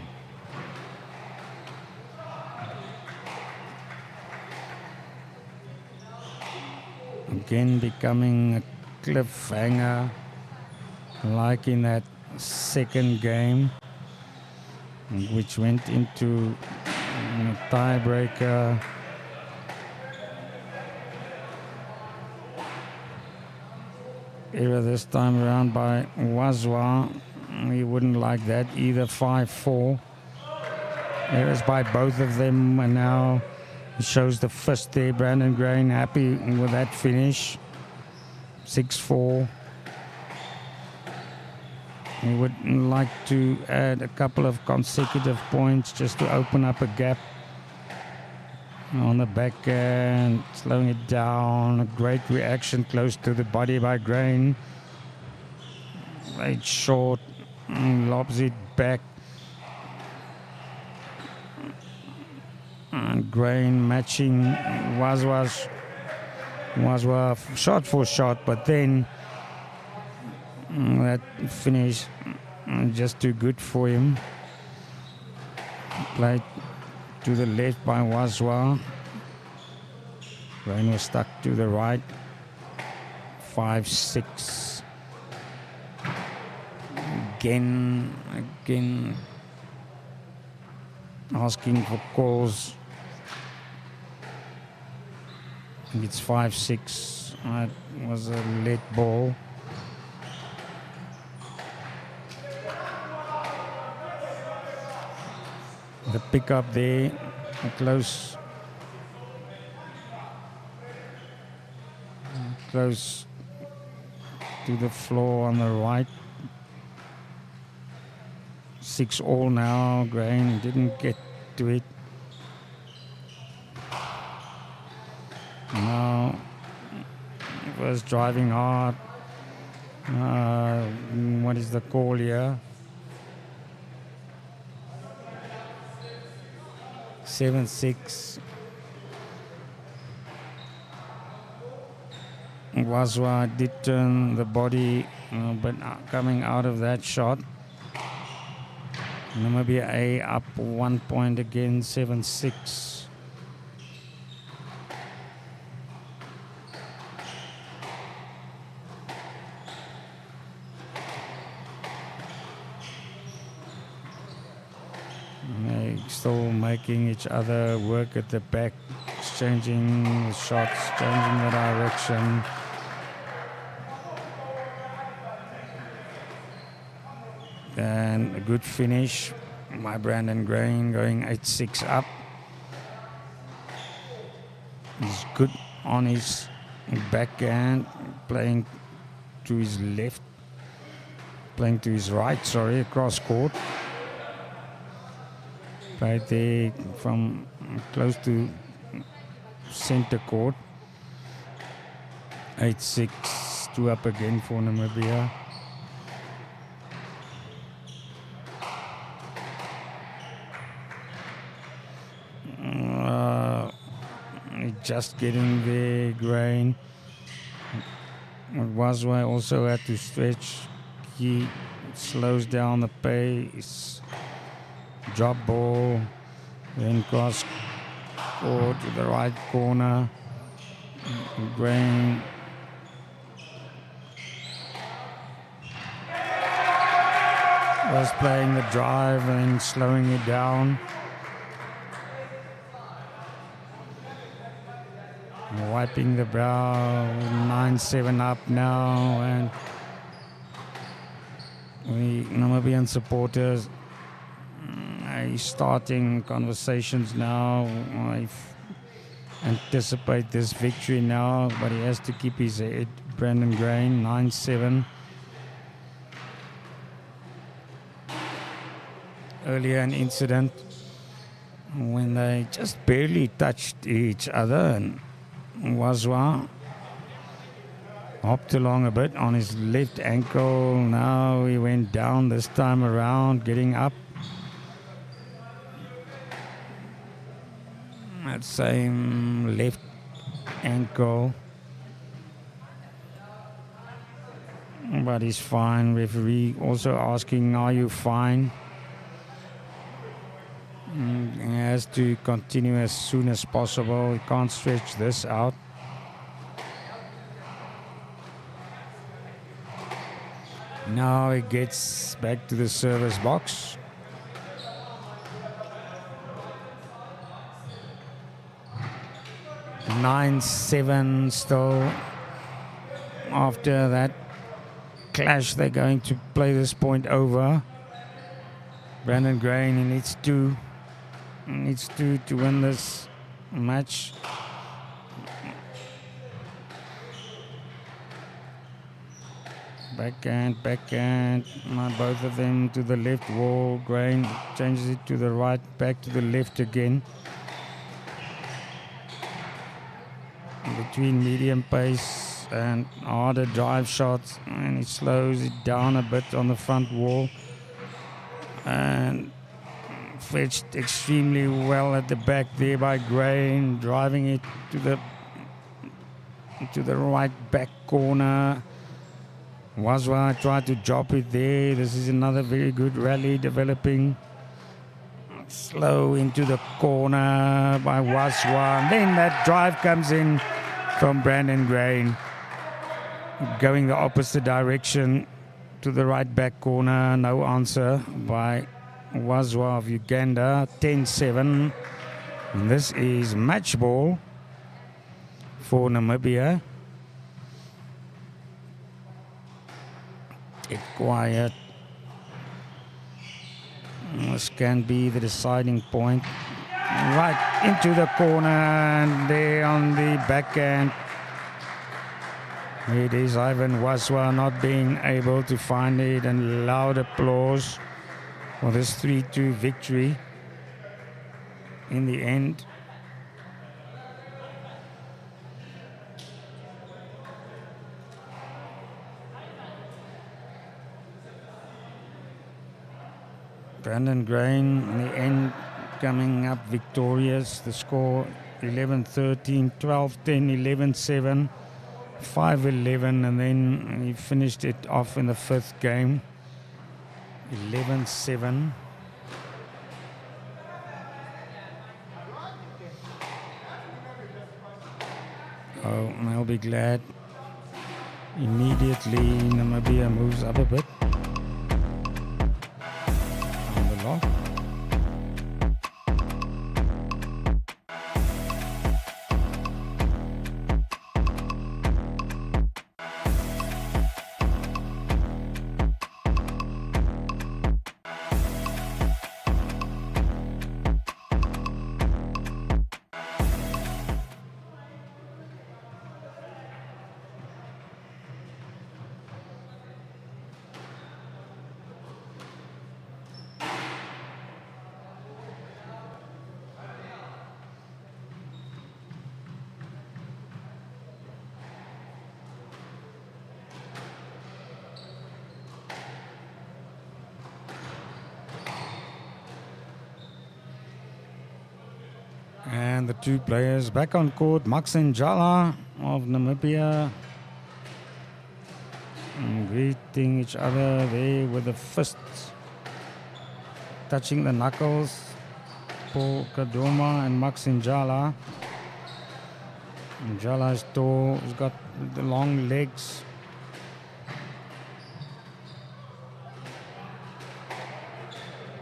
Again becoming a cliffhanger like in that second game, which went into a tiebreaker. Error this time around by Wazwa. We wouldn't like that either. 5-4. Errors by both of them, and now it shows the fist there. Brandon Grain happy with that finish. 6-4. We would like to add a couple of consecutive points just to open up a gap on the backhand, slowing it down. A great reaction close to the body by Grain. Right short, lobs it back. And Grain matching Wazwa shot for shot, but then that finish just too good for him. Played to the left by Wazwa. Grain was stuck to the right. 5-6. Again asking for calls. I think it's 5-6. That was a late ball. The pickup there, close to the floor on the right. 6-all now. Grain didn't get to it. Now was driving hard. What is the call here? 7-6. Wazwa did turn the body, but coming out of that shot. Namibia A up 1 point again, 7-6. Still making each other work at the back, exchanging the shots, changing the direction. And a good finish by Brandon Grain, going 8-6 up. He's good on his backhand, playing to his left, playing to his right, sorry, across court. Right there from close to center court. 8-6, 2 up again for Namibia. Just getting there, Grain. Wazwa also had to stretch. He slows down the pace. Drop ball, then cross court to the right corner. Grain was playing the drive and slowing it down. Wiping the brow, 9-7 up now, and the Namibian supporters are starting conversations now. I anticipate this victory now, but he has to keep his head. Brandon Grain, 9-7. Earlier an incident when they just barely touched each other, and Wazwa hopped along a bit on his left ankle. Now he went down this time around, getting up. That same left ankle. But he's fine. Referee also asking, are you fine? He has to continue as soon as possible. He can't stretch this out. Now he gets back to the service box. Nine-7 still. After that clash, they're going to play this point over. Brandon Grain, he needs to win this match. Backhand. Both of them to the left wall. Grain changes it to the right, back to the left again. Between medium pace and harder drive shots, and he slows it down a bit on the front wall. And fetched extremely well at the back there by Grain, driving it to the right back corner. Wazwa tried to drop it there. This is another very good rally developing. Slow into the corner by Wazwa. And then that drive comes in from Brandon Grain, going the opposite direction to the right back corner. No answer by Wazwa of Uganda. 10-7. And this is match ball for Namibia. Get quiet. This can be the deciding point. Right into the corner, and there on the backhand. It is Ivan Wazwa not being able to find it, and loud applause for this 3-2 victory in the end. Brandon Grain in the end coming up victorious. The score 11-13, 12-10, 11-7, 5-11, and then he finished it off in the fifth game. 11-7. Oh, I'll be glad. Immediately Namibia moves up a bit on the lock. And the two players back on court, Max and Jala of Namibia, greeting each other there with the fists, touching the knuckles. Paul Kadoma and Max Njala. Njala is tall, he's got the long legs.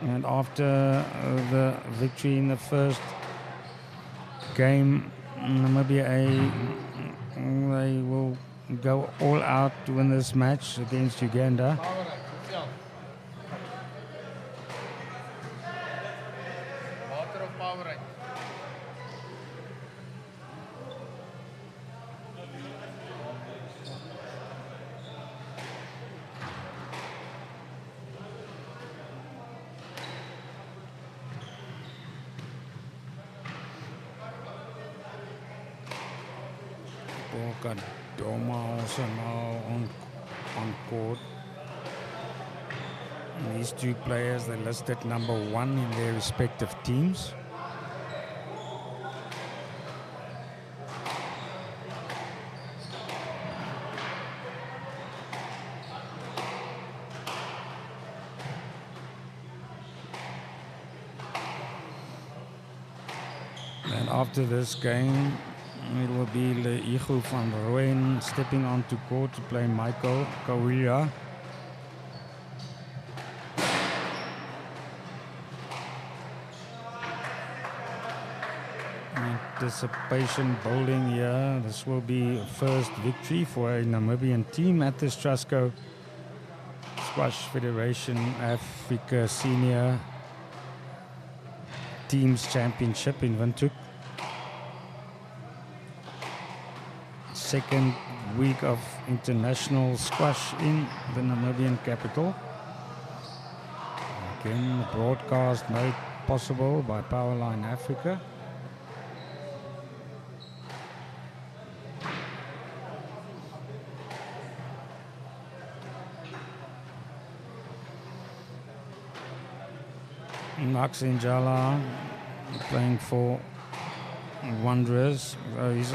And after the victory in the first game, Namibia they will go all out to win this match against Uganda. Doma also now on court. And these two players, they listed number 1 in their respective teams. And after this game, it will be Leigu van Rooyen stepping onto court to play Michael Kawira. Anticipation building here. This will be a first victory for a Namibian team at the Strasco Squash Federation Africa Senior Teams Championship in Windhoek. Second week of international squash in the Namibian capital. Again, the broadcast made possible by Powerline Africa. Max Njala playing for Wanderers. He's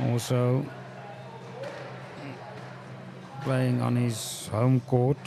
also playing on his home court.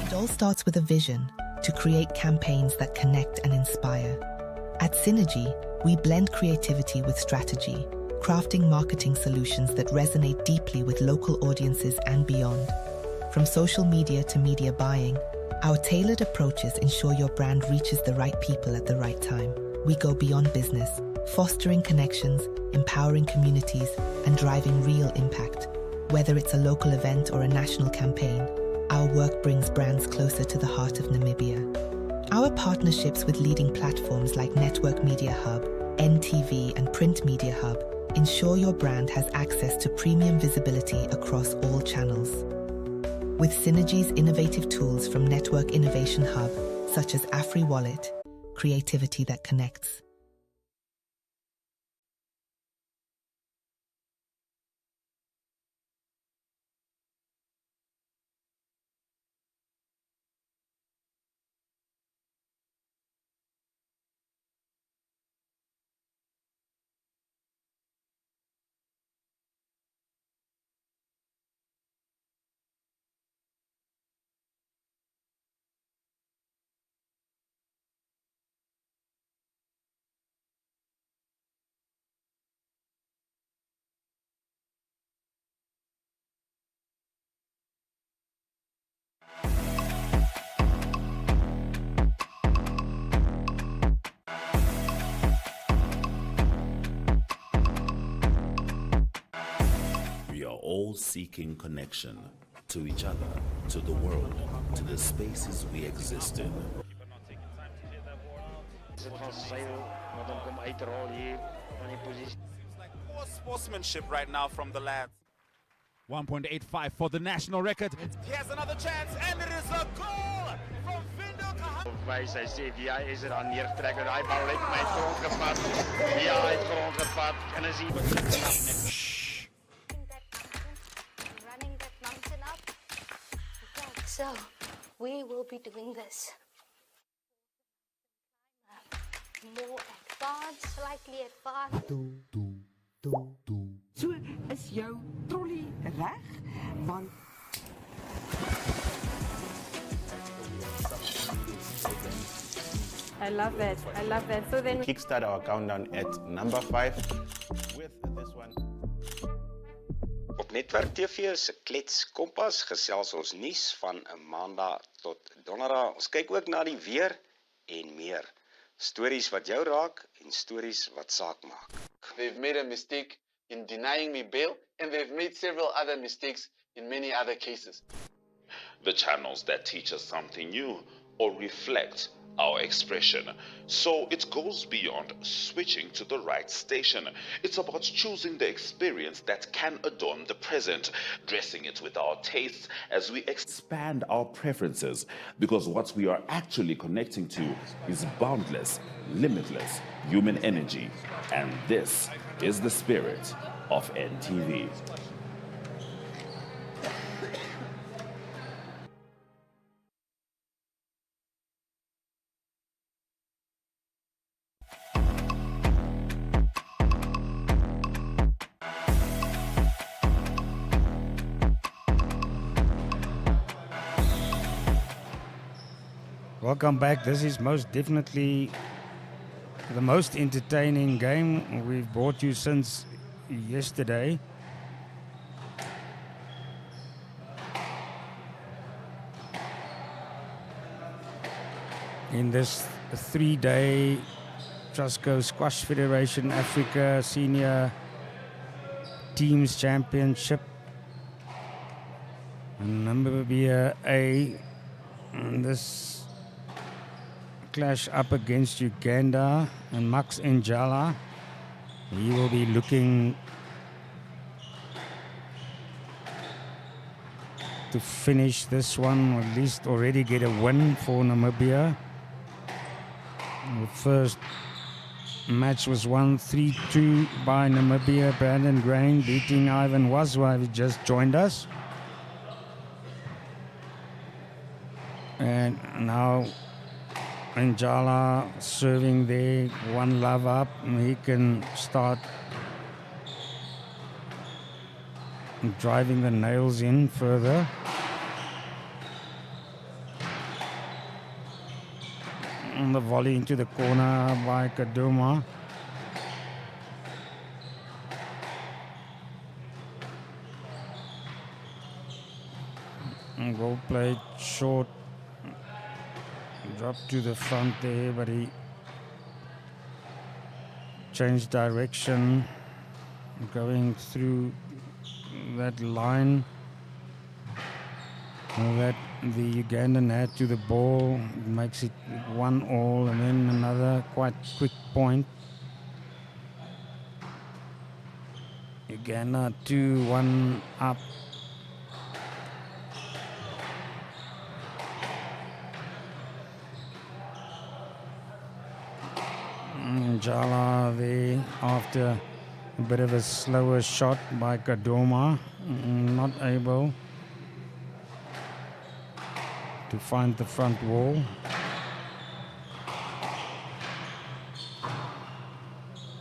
It all starts with a vision to create campaigns that connect and inspire. At Synergy, we blend creativity with strategy, crafting marketing solutions that resonate deeply with local audiences and beyond. From social media to media buying, our tailored approaches ensure your brand reaches the right people at the right time. We go beyond business, fostering connections, empowering communities, and driving real impact. Whether it's a local event or a national campaign, our work brings brands closer to the heart of Namibia. Our partnerships with leading platforms like Network Media Hub, NTV, and Print Media Hub ensure your brand has access to premium visibility across all channels. With Synergy's innovative tools from Network Innovation Hub, such as AfriWallet, creativity that connects. all seeking connection to each other, to the world, to the spaces we exist in. Poor sportsmanship right now from the lads. 1.85 for the national record. Here's another chance, and it is a goal from Vindel. Zij zegt, ja, is er aan neertrekken. Hij bal lijkt mij grond gevat. Ja, hij grond gevat. En dan zien we running that mountain up. Okay, so we will be doing this. More advanced, slightly advanced. So is jou trolley reg? Want I love it. I love it. So then kickstart our countdown at number 5 with this one. Op Netwerk TV se Klets Kompas gesels ons nuus van 'n Maandag tot Donderdag. Ons kyk ook na die weer en meer. Stories wat jou raak en stories wat saak maak. They've made a mistake in denying me bail, and they've made several other mistakes in many other cases. The channels that teach us something new or reflect our expression. So it goes beyond switching to the right station. It's about choosing the experience that can adorn the present, dressing it with our tastes as we expand our preferences, because what we are actually connecting to is boundless, limitless human energy. And this is the spirit of NTV. Welcome back. This is most definitely the most entertaining game we've brought you since yesterday. In this 3-day Trusco Squash Federation Africa Senior Teams Championship. Namibia A. And this clash up against Uganda and Max Njala. He will be looking to finish this one, or at least already get a win for Namibia. The first match was won 3-2 by Namibia. Brandon Grain beating Ivan Wazwa, who just joined us. And now Njala serving there, one love up. He can start driving the nails in further. And the volley into the corner by Kaduma. And well played, short. Drop to the front there, but he changed direction, going through that line that the Ugandan had to the ball. It makes it 1-1, and then another quite quick point. Uganda 2-1 up. Njala there after a bit of a slower shot by Kadoma, not able to find the front wall.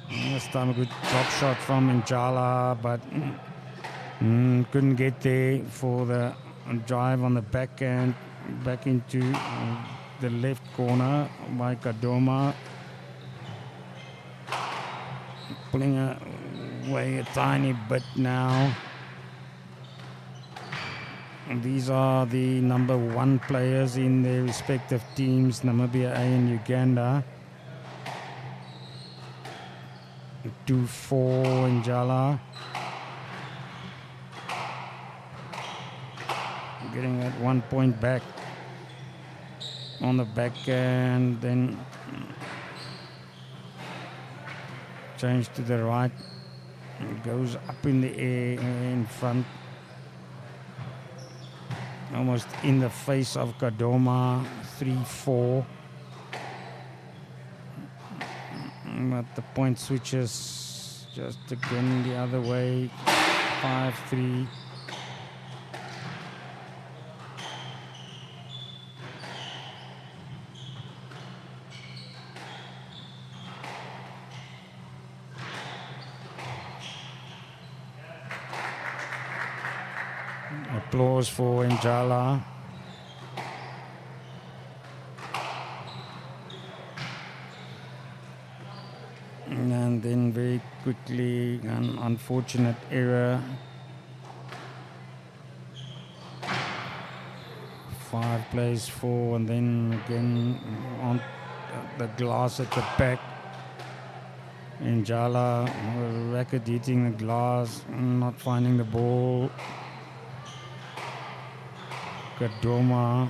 This time a good drop shot from Njala, but couldn't get there for the drive on the backhand, back into the left corner by Kadoma. Pulling away a tiny bit now. These are the number 1 players in their respective teams, Namibia A and Uganda. 2-4 Njala. getting that 1 point back on the backhand, then change to the right. It goes up in the air in front, almost in the face of Kadoma. 3-4. But the point switches just again the other way. 5-3. Applause for Njala. And then very quickly, an unfortunate error. 5 plays 4, and then again on the glass at the back. Njala racket hitting the glass, not finding the ball. Kadoma,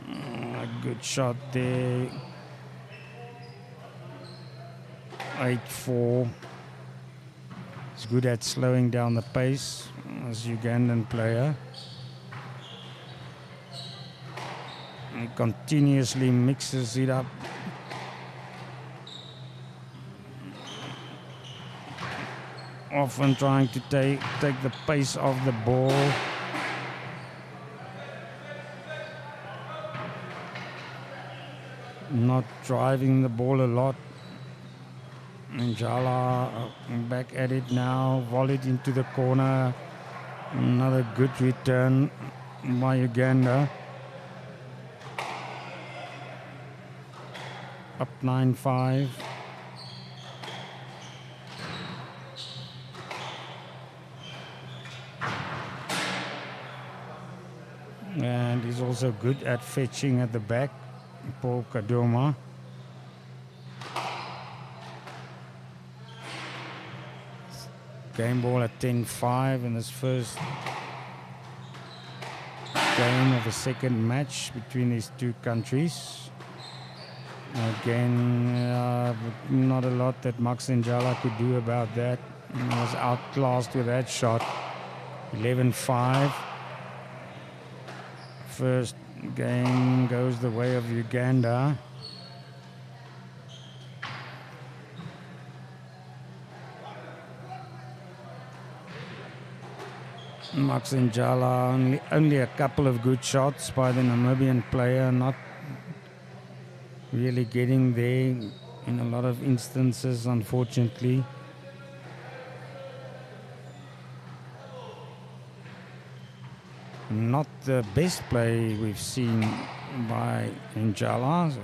a good shot there. 8-4. He's good at slowing down the pace as Ugandan player. He continuously mixes it up. Often trying to take the pace of the ball. Not driving the ball a lot. Njala back at it now, volleyed into the corner. Another good return by Uganda. Up 9-5. And he's also good at fetching at the back, Paul Kadoma. Game ball at 10-5 in this first game of the second match between these two countries. Again, not a lot that Max Njala could do about that. He was outclassed with that shot. 11-5. First game goes the way of Uganda. Max Njala, only a couple of good shots by the Namibian player, not really getting there in a lot of instances, unfortunately. Not the best play we've seen by Njala. So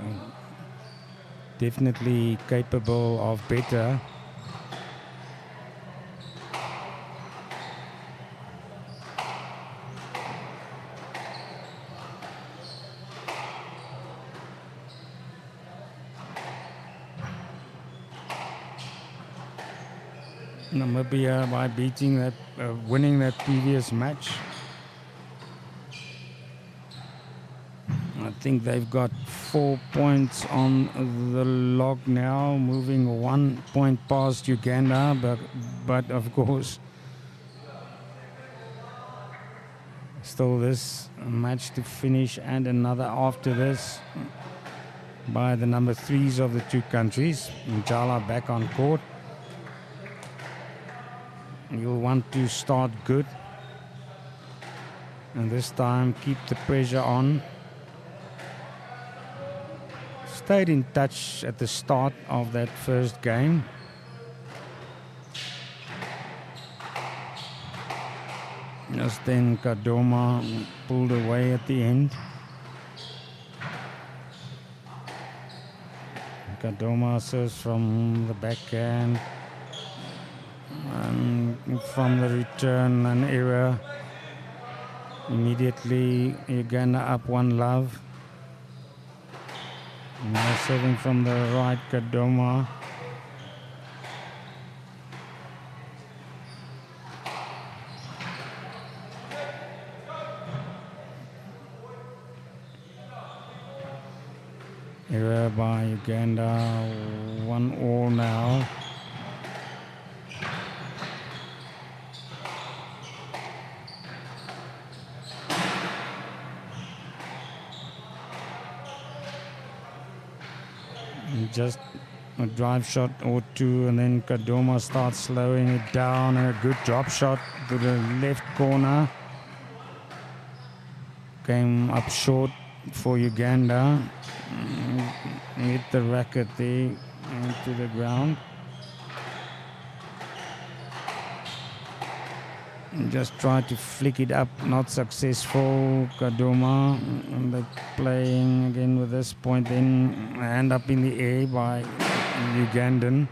definitely capable of better. Namibia by beating that, winning that previous match. I think they've got 4 points on the log now, moving 1 point past Uganda, but of course, still this match to finish and another after this by the number 3s of the two countries. Njala back on court. You'll want to start good, and this time keep the pressure on. Stayed in touch at the start of that first game. Just then Kadoma pulled away at the end. Kadoma serves from the backhand. And from the return, an error. Immediately Uganda up 1-love. Now serving from the right, Kadoma. by Uganda. 1-1 now. Just a drive shot or two, and then Kadoma starts slowing it down, and a good drop shot to the left corner. Came up short for Uganda. Hit the racket there into the ground. Just tried to flick it up, not successful. Kadoma, and they're playing again with this point, then hand up in the air by Ugandan.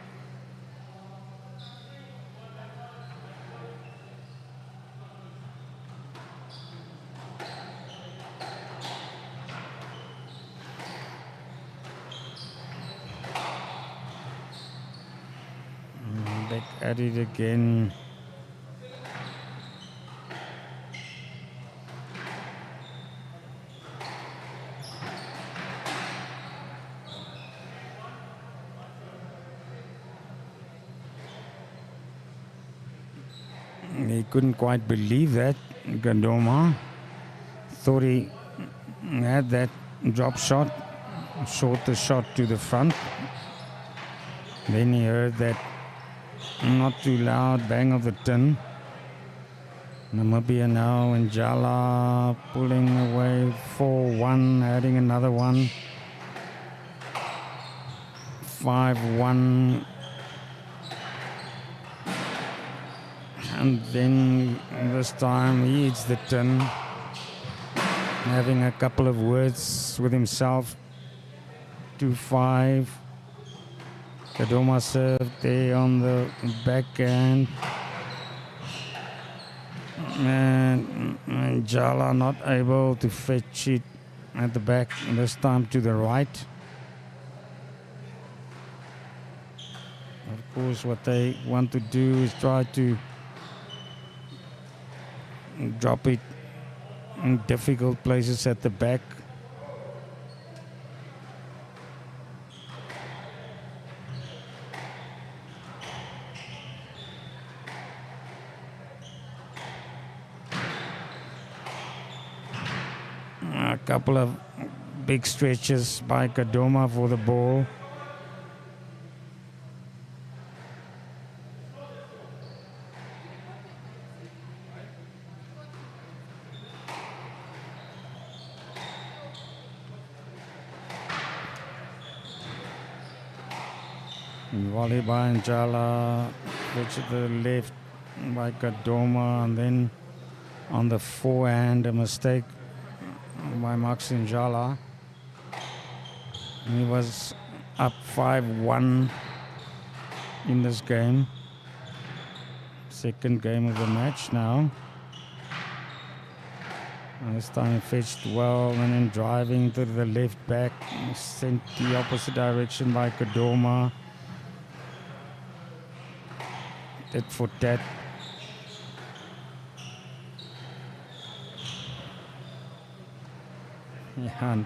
Back at it again. He couldn't quite believe that. Kadoma thought he had that drop shot, shorter shot to the front. Then he heard that not too loud bang of the tin. Namibia now and Jala pulling away 4-1, adding another one. 5-1. And then this time he hits the tin, having a couple of words with himself. 2-5. Kadoma served there on the backhand. And Jala not able to fetch it at the back, this time to the right. Of course, what they want to do is try to drop it in difficult places at the back. A couple of big stretches by Kadoma for the ball. Volley by Njala, which to the left by Kadoma, and then on the forehand a mistake by Max Njala. He was up 5-1 in this game. Second game of the match now. And this time he fetched well and then driving to the left back, sent the opposite direction by Kadoma. Tit for tat. Yeah.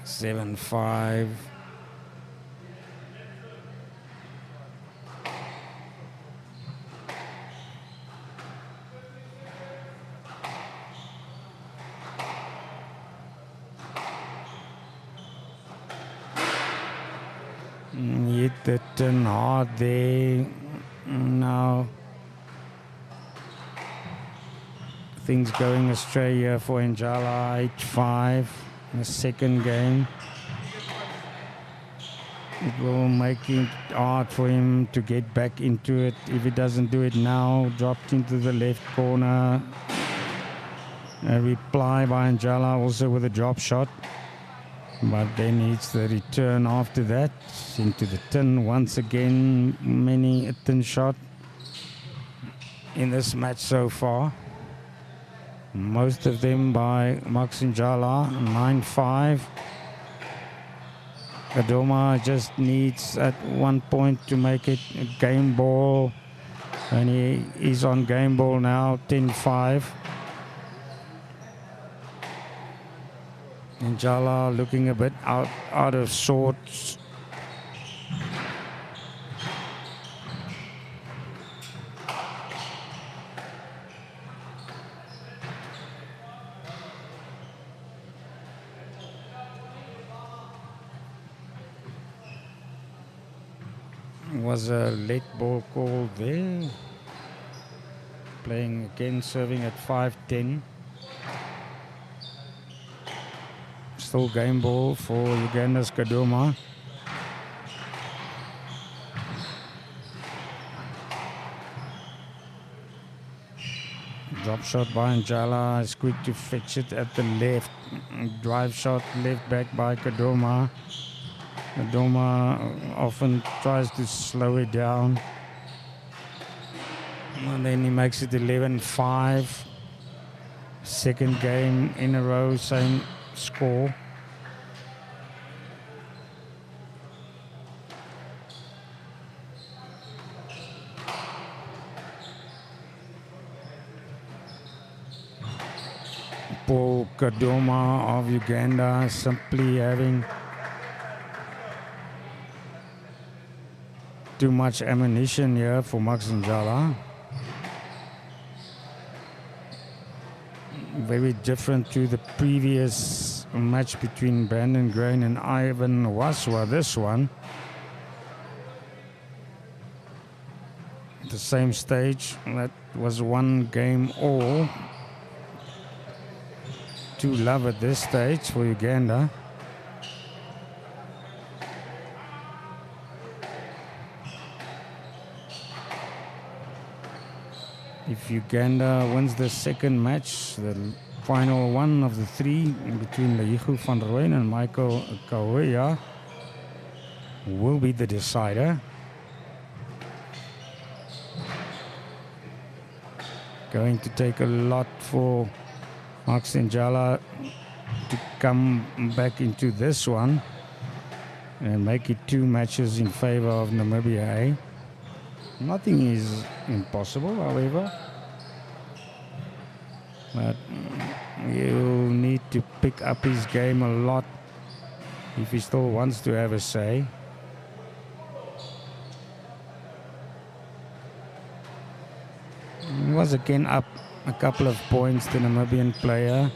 7-5. Hit the tin hard there. Now things going astray here for Njala. 8-5 in the second game. It will make it hard for him to get back into it if he doesn't do it now. Dropped into the left corner. A reply by Njala also with a drop shot. But then it's the return after that into the tin once again. Many a tin shot in this match so far. Most of them by Max Njala. 9-5. Kadoma just needs at one point to make it a game ball. And he is on game ball now. 10-5. Njala looking a bit out of sorts. Was a late ball call there. Playing again, serving at 5-10. Still game ball for Uganda's Kadoma. Drop shot by Njala is quick to fetch it at the left. Drive shot left back by Kadoma. Kadoma often tries to slow it down. And then he makes it 11-5. Second game in a row, same score. Paul Kadoma of Uganda simply having too much ammunition here for Max Njala. Very different to the previous match between Brandon Grain and Ivan Waswa. This one, the same stage, that was one game all. 2-love at this stage for Uganda. If Uganda wins the second match, the final one of the three between Lehigu van Rooyen and Michael Kaweya will be the decider. Going to take a lot for Max Njala to come back into this one and make it 2 matches in favor of Namibia. Nothing is impossible, however, but you need to pick up his game a lot if he still wants to have a say. He was again up a couple of points, the Namibian player.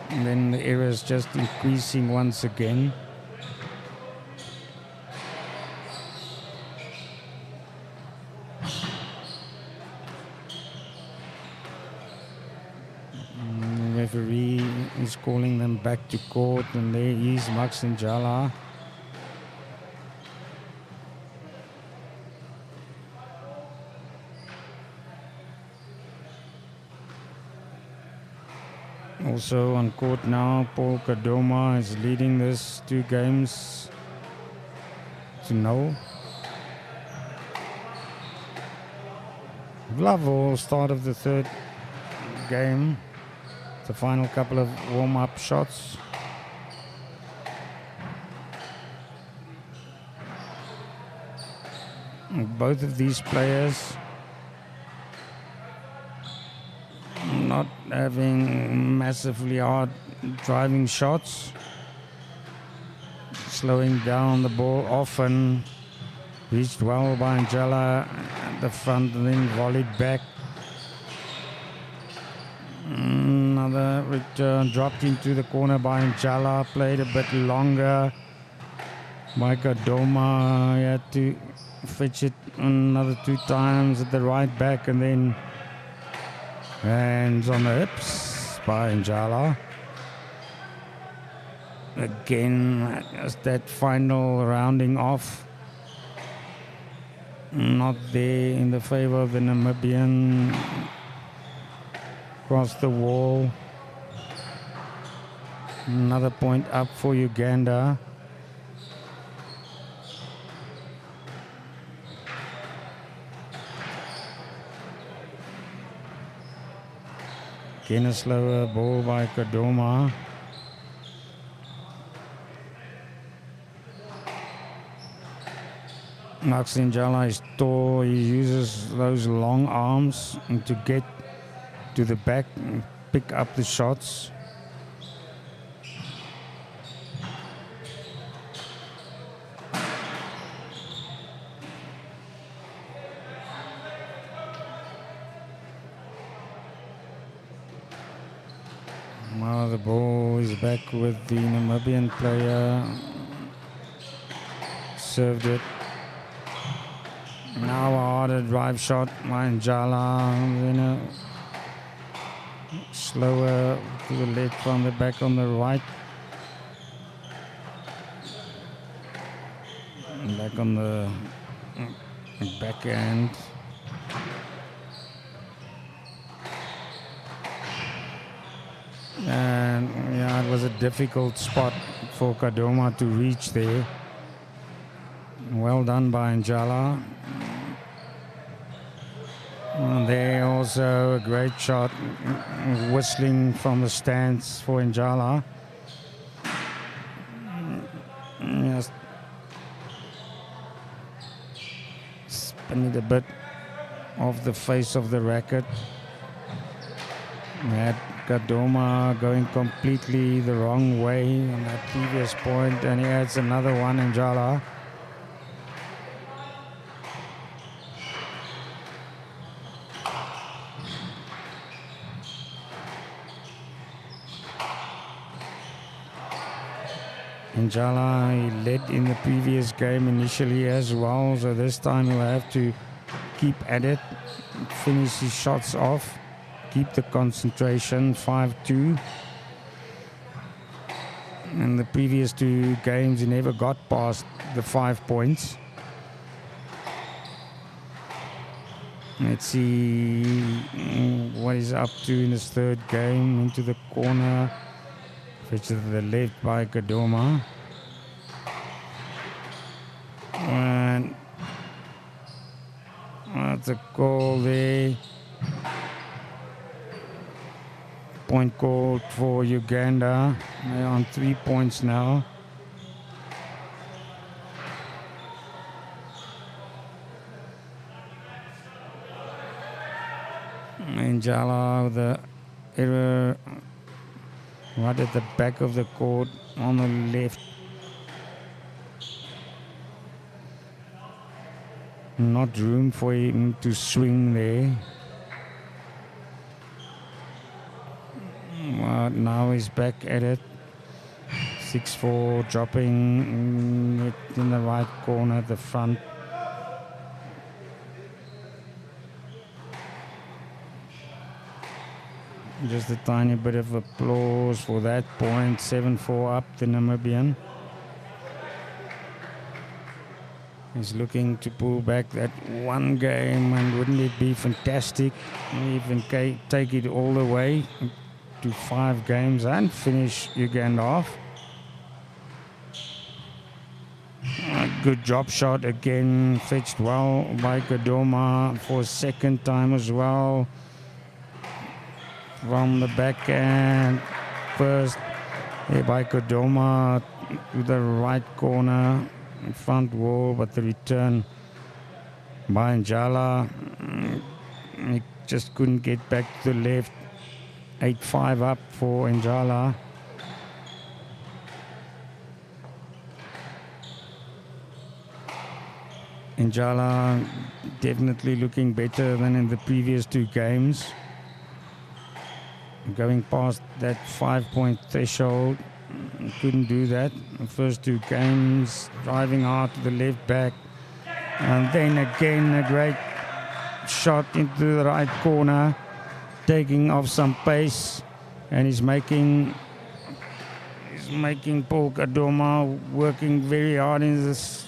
And then the error is just increasing once again. Referee is calling them back to court, and there is Max Njala. Also on court now, Paul Kadoma is leading this 2 games to 0. Love all start of the 3rd game. The final couple of warm-up shots. Both of these players not having massively hard driving shots. Slowing down the ball often. Reached well by Njala at the front and then volleyed back. Another return dropped into the corner by Njala. Played a bit longer. Micah Doma had to fetch it another 2 times at the right back, and then hands on the hips by Njala. Again, just that final rounding off. Not there in the favor of the Namibian. Across the wall. Another point up for Uganda. Again a slower ball by Kadoma. Max Njala is tall. He uses those long arms to get to the back and pick up the shots. Now the ball is back with the Namibian player. Served it. Now a harder drive shot by Njala. Then a slower to the left from the back on the right. Back on the backhand. And yeah, it was a difficult spot for Kadoma to reach there. Well done by Njala. And there also a great shot, whistling from the stands for Njala. Just spin it a bit off the face of the racket. We had Kadoma going completely the wrong way on that previous point, and he adds another one, Njala. Njala, he led in the previous game initially as well, so this time he'll have to keep at it, finish his shots off, keep the concentration. 5-2. In the previous two games, he never got past the 5 points. Let's see what he's up to in his third game. Into the corner, fetched to the left by Kadoma. And that's a goal there. Point called for Uganda. They're on 3 points now. Njala with the error right at the back of the court on the left. Not room for him to swing there. But now he's back at it. 6-4, dropping it in the right corner at the front. Just a tiny bit of applause for that point. 7-4 up the Namibian. He's looking to pull back that one game, and wouldn't it be fantastic? Even take it all the way to 5 games and finish Uganda off. A good drop shot again, fetched well by Kadoma for a second time as well. From the backhand, first by Kadoma to the right corner, front wall, but the return by Njala, he just couldn't get back to the left. 8-5 up for Njala. Njala definitely looking better than in the previous 2 games. Going past that 5-point threshold, couldn't do that. The first 2 games, driving hard to the left back, and then again a great shot into the right corner, taking off some pace, and he's making Paul Kadoma working very hard in this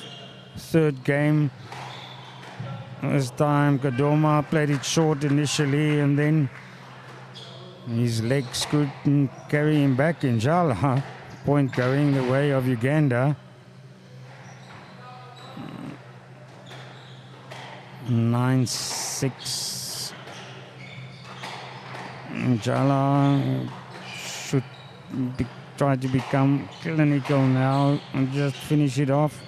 third game. This time Kadoma played it short initially, and then his legs couldn't carry him back. Njala, point going the way of Uganda. 9-6. Njala should try to become clinical now and just finish it off.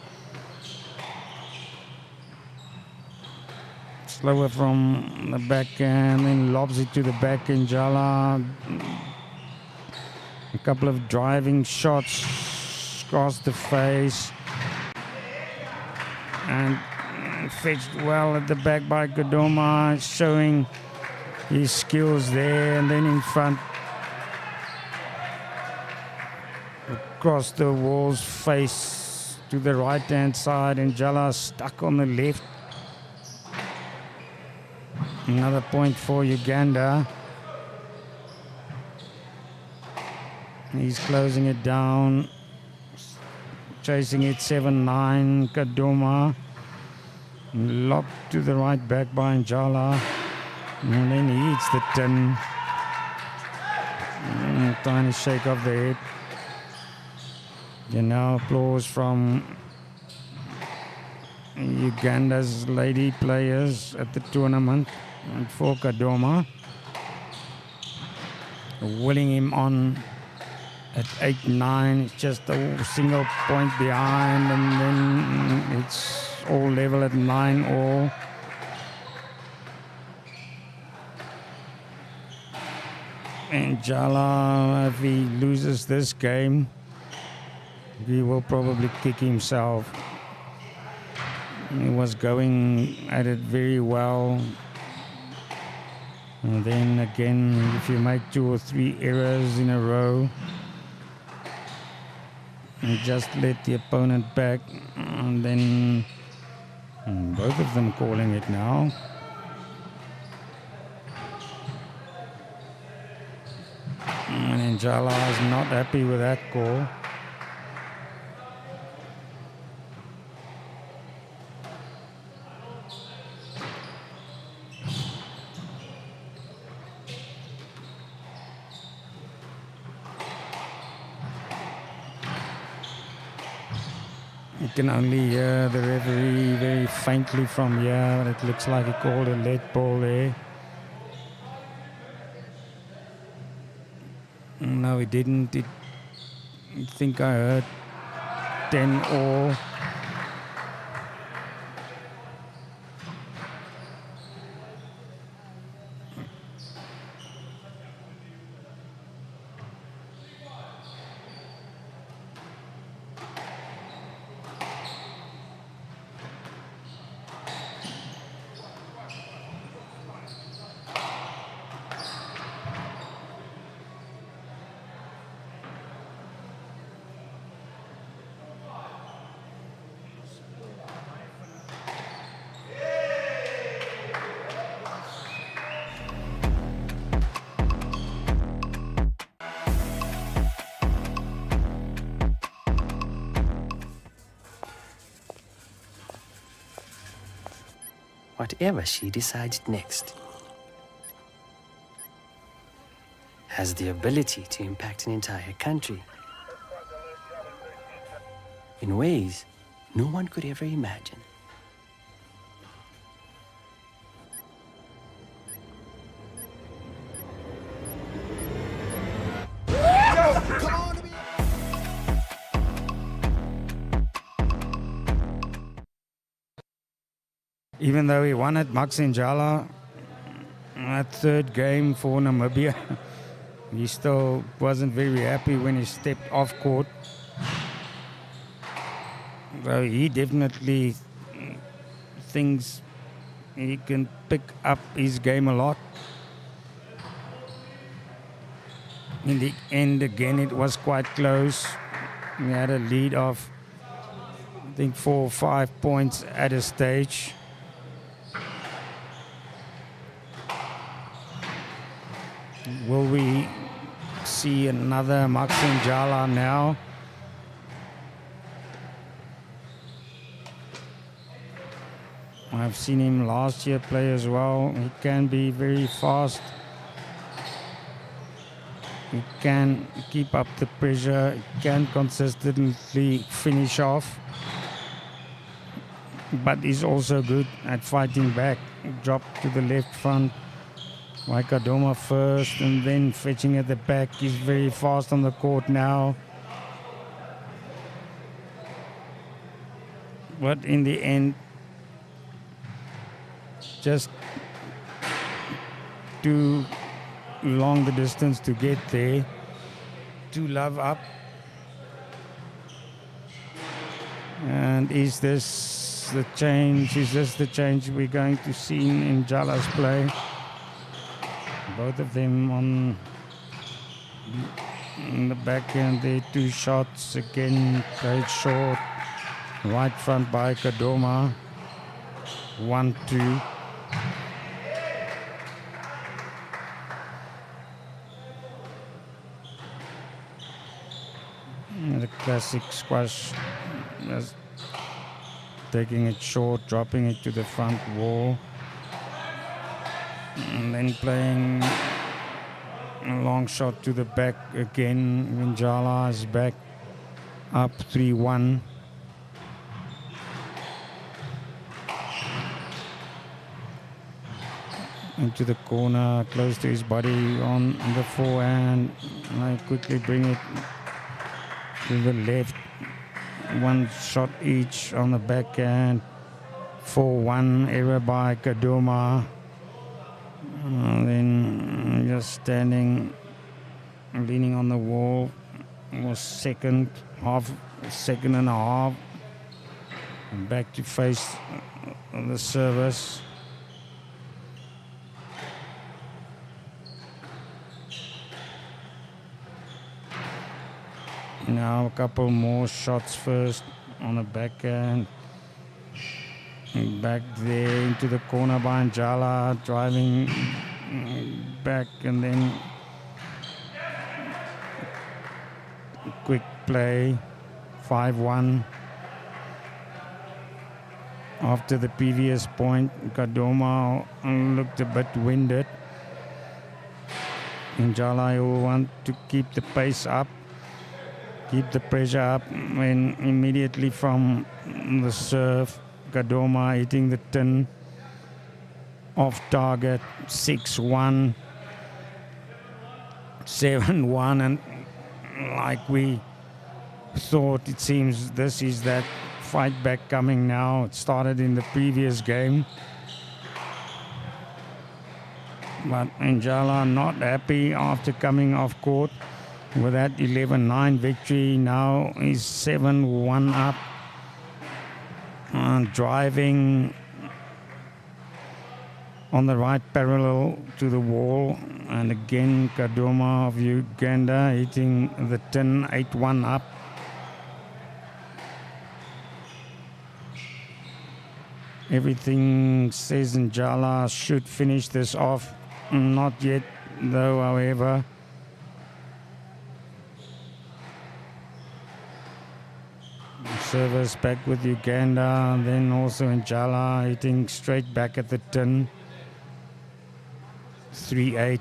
slower from the backhand, then lobs it to the backhand. Jala, a couple of driving shots across the face, and fetched well at the back by Kodoma, showing his skills there, and then in front across the wall's face to the right hand side, and Jala stuck on the left. Another point for Uganda. He's closing it down, chasing it 7-9. Kadoma locked to the right back by Njala, and then he hits the tin. Tiny shake of the head. And now applause from Uganda's lady players at the tournament, and for Kadoma, willing him on at 8-9. It's just a single point behind, and then it's all level at 9-all. And Jala, if he loses this game, he will probably kick himself. He was going at it very well. And then again, if you make 2 or 3 errors in a row, and just let the opponent back, and then both of them calling it now. And Njala is not happy with that call. You can only hear the referee very faintly from here, but it looks like he called a lead ball there. No, he didn't. I think I heard 10-all. Whatever she decides next has the ability to impact an entire country in ways no one could ever imagine. Even though he won at Max Njala, that third game for Namibia, he still wasn't very happy when he stepped off court. So he definitely thinks he can pick up his game a lot. In the end, again, it was quite close. We had a lead of, I think, 4 or 5 points at a stage. Will we see another Max Njala now? I've seen him last year play as well. He can be very fast. He can keep up the pressure. He can consistently finish off. But he's also good at fighting back. Drop to the left front. Waikadoma first and then fetching at the back. He's very fast on the court now. But in the end, just too long the distance to get there. To Love up. And is this the change? Is this the change we're going to see in Jala's play? Both of them on in the backhand there, 2 shots again, played short. Right front by Kadoma. 1-2. The classic squash, just taking it short, dropping it to the front wall, and then playing a long shot to the back again. Winjala is back up 3-1. Into the corner, close to his body on the forehand. I quickly bring it to the left. 1 shot each on the backhand. 4-1, error by Kadoma. Then just standing, leaning on the wall. Was second and a half. And back to face the service. Now a couple more shots first on the backhand. Back there into the corner by Njala, driving back, and then quick play, 5-1. After the previous point, Kadoma looked a bit winded. Njala will want to keep the pace up. Keep the pressure up, and immediately from the serve, Kadoma hitting the tin off target, 6-1, 7-1, and like we thought, it seems this is that fight back coming now. It started in the previous game. But Njala not happy after coming off court. With that 11-9 victory, now he's 7-1 up. Driving on the right parallel to the wall. And again, Kadoma of Uganda hitting the tin, 8-1 up. Everything says Njala should finish this off. Not yet, though, however. Service back with Uganda, and then also Njala hitting straight back at the tin. 3-8.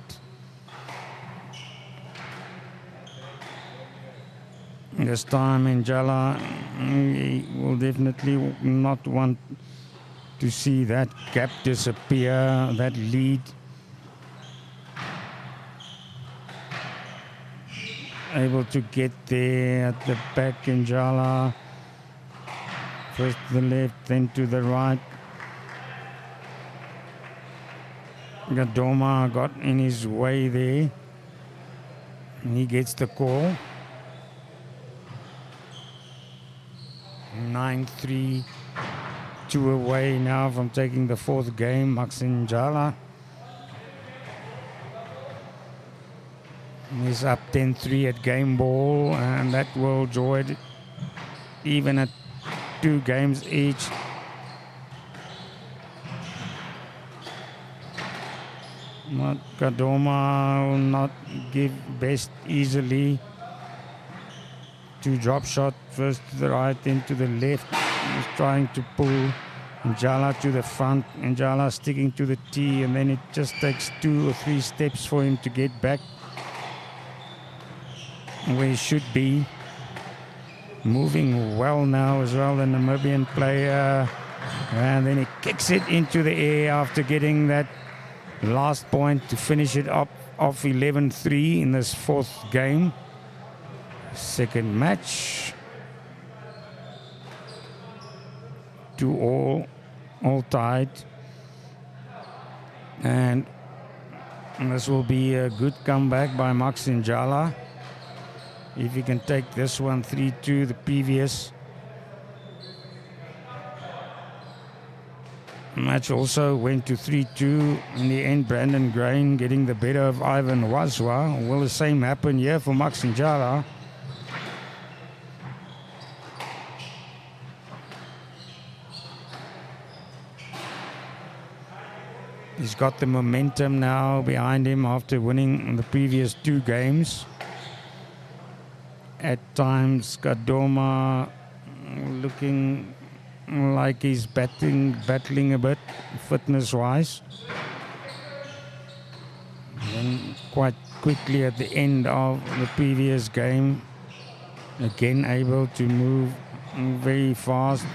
This time Njala will definitely not want to see that gap disappear, that lead. Able to get there at the back, Njala. First to the left, then to the right. Kadoma got in his way there. He gets the call. 9-3, 2 away now from taking the 4th game, Maxine Njala. He's up 10-3 at game ball, and that will draw it even at 2 games each. But Kadoma will not give best easily. 2 drop shot, first to the right, then to the left. He's trying to pull Njala to the front. Njala sticking to the tee, and then it just takes 2 or 3 steps for him to get back where he should be. Moving well now as well, the Namibian player. And then he kicks it into the air after getting that last point to finish it up off 11-3 in this 4th game. Second match. 2 all tied. And this will be a good comeback by Max Njala. If he can take this one 3-2, the previous match also went to 3-2. In the end, Brandon Grain getting the better of Ivan Wazwa. Will the same happen here for Max Njala? He's got the momentum now behind him after winning the previous 2 games. At times, Kadoma looking like he's battling a bit fitness-wise. Then quite quickly at the end of the previous game, again able to move very fast,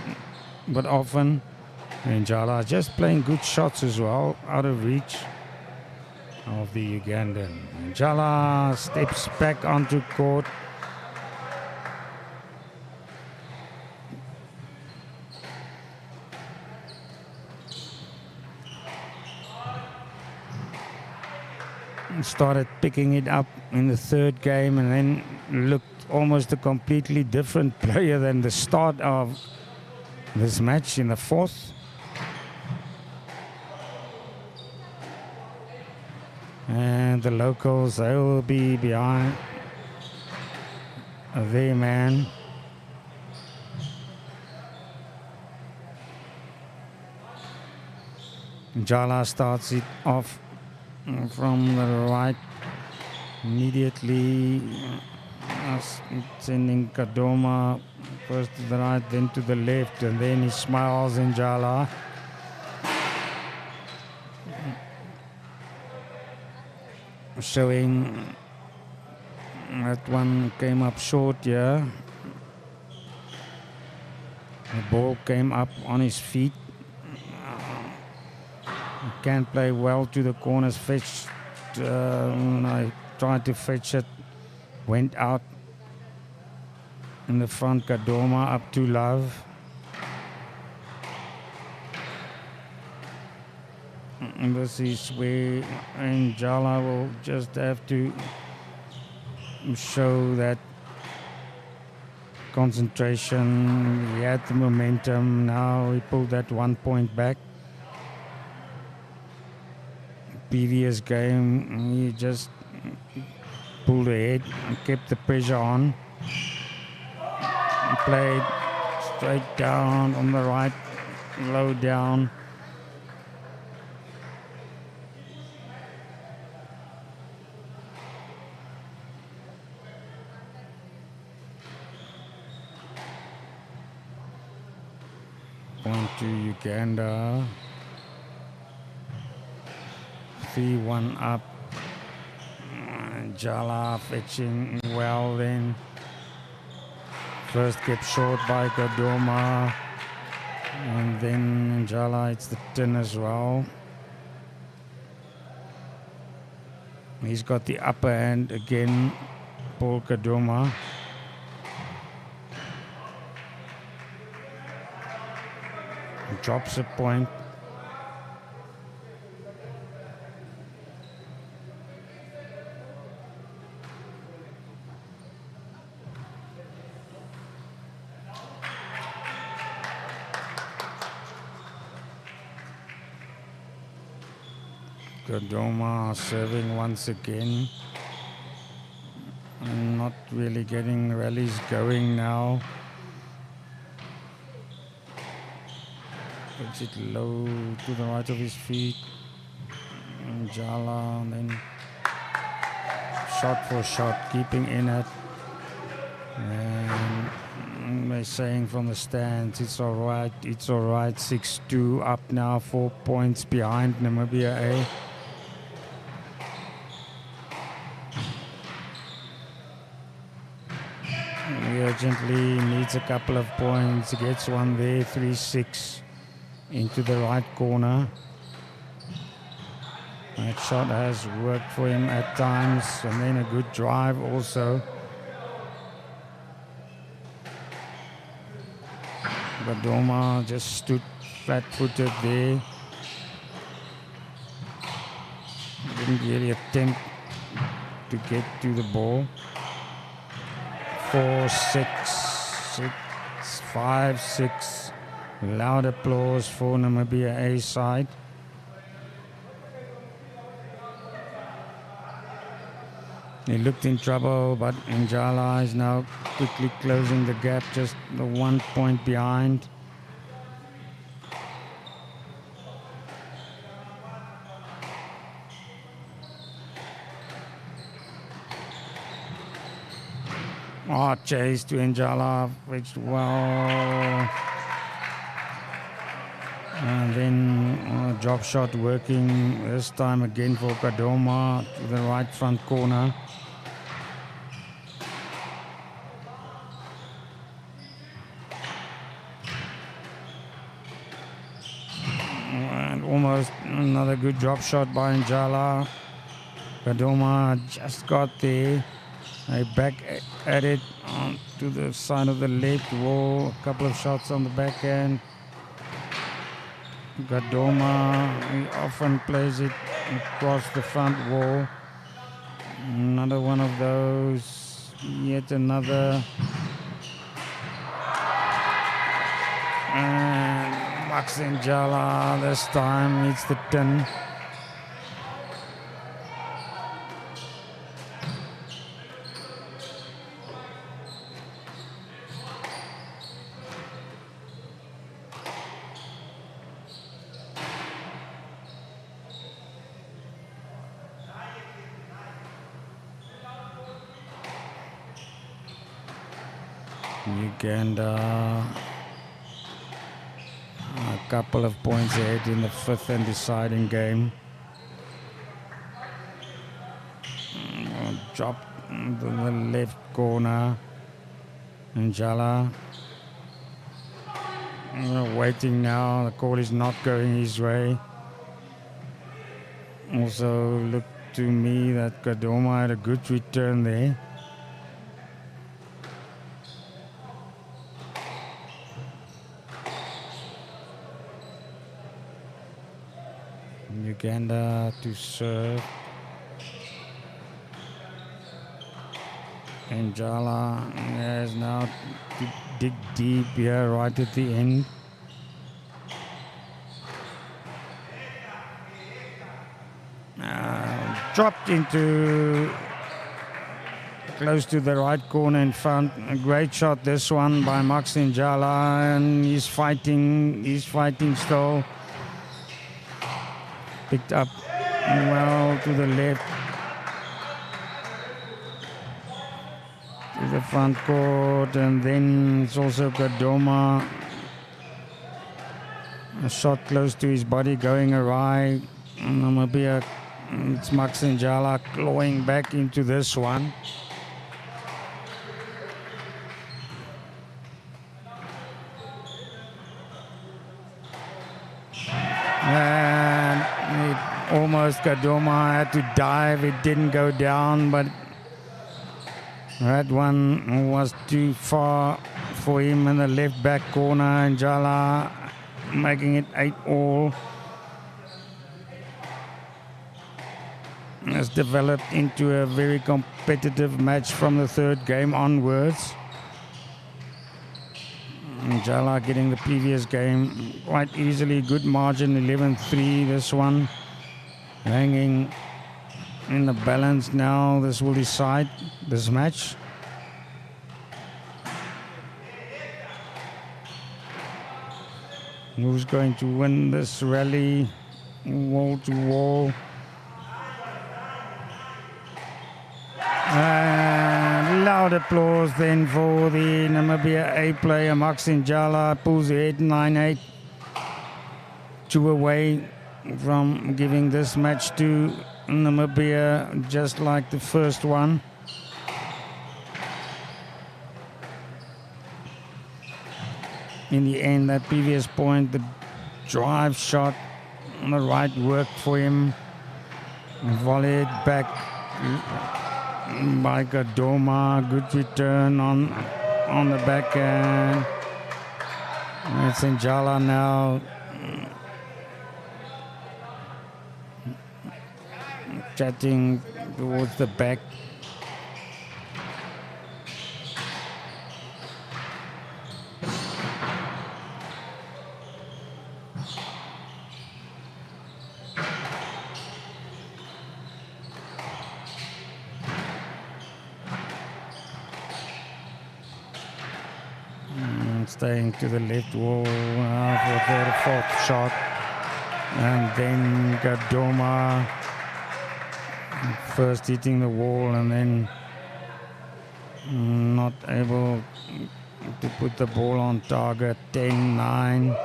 but often. And Njala just playing good shots as well, out of reach of the Ugandan. Njala steps back onto court. Started picking it up in the 3rd game and then looked almost a completely different player than the start of this match in the 4th. And the locals, they will be behind their man. Njala starts it off from the right, immediately sending Kadoma first to the right, then to the left, and then he smiles Njala. Showing that one came up short here. The ball came up on his feet. He can't play well to the corners. Fetched. I tried to fetch it. Went out in the front. Kadoma up to Love. And this is where Njala will just have to show that concentration. He had the momentum. Now he pulled that 1 point back. Previous game, he just pulled ahead and kept the pressure on. He played straight down on the right, low down. Point to Uganda. 3-1 up. Njala fetching well then. First kept short by Kadoma. And then Njala hits the tin as well. He's got the upper hand again, Paul Kadoma. Drops a point. Kadoma serving once again. Not really getting rallies going now. Puts it low to the right of his feet. Njala, and then shot for shot, keeping in it. And they're saying from the stands, it's all right, 6-2 up now, 4 points behind Namibia A. He urgently needs a couple of points. He gets one there, 3-6 into the right corner. That shot has worked for him at times, and then a good drive also. Kadoma just stood flat-footed there. didn't really attempt to get to the ball. 4, 6, 5, 6. Loud applause for Namibia A side. He looked in trouble, but Njala is now quickly closing the gap, just the 1 point behind. Chase to Njala, reached well. And then drop shot working this time again for Kadoma to the right front corner. And almost another good drop shot by Njala. Kadoma just got there. Back at it to the side of the left wall. A couple of shots on the backhand. Kadoma, he often plays it across the front wall. Another one of those. Yet another. And Max Njala this time hits the tin. Uganda a couple of points ahead in the 5th and deciding game. Drop to the left corner. Njala waiting now. The call is not going his way. Also looked to me that Kadoma had a good return there. Uganda to serve. Njala has now to dig deep here right at the end. Dropped into close to the right corner in front. A great shot this one by Max Njala, and he's fighting still. Picked up well to the left, to the front court, and then it's also Kadoma. A shot close to his body going awry. Namibia, it's Max Njala clawing back into this one. Almost Kadoma had to dive. It didn't go down, but that one was too far for him in the left back corner. Njala making it 8-all. Has developed into a very competitive match from the 3rd game onwards. Njala getting the previous game quite easily. Good margin, 11-3 this one. Hanging in the balance now. This will decide this match. Who's going to win this rally wall to wall? And loud applause then for the Namibia A player Max Njala. Pulls ahead 9-8. 2 away from giving this match to Namibia, just like the first one. In the end, that previous point, the drive shot on the right worked for him. Volleyed back by Kadoma. Good return on the backhand. It's Njala now. chatting towards the back. Staying to the left wall for their fourth shot. And then Gadoma first hitting the wall and then not able to put the ball on target. 10-9.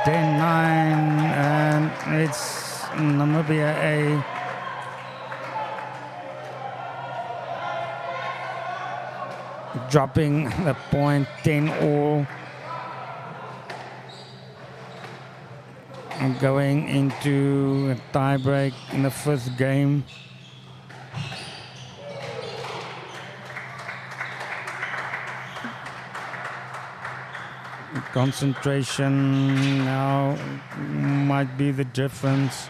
10-9, and it's Namibia A. Dropping the point, 10-all. And going into a tiebreak in the first game. Concentration now might be the difference.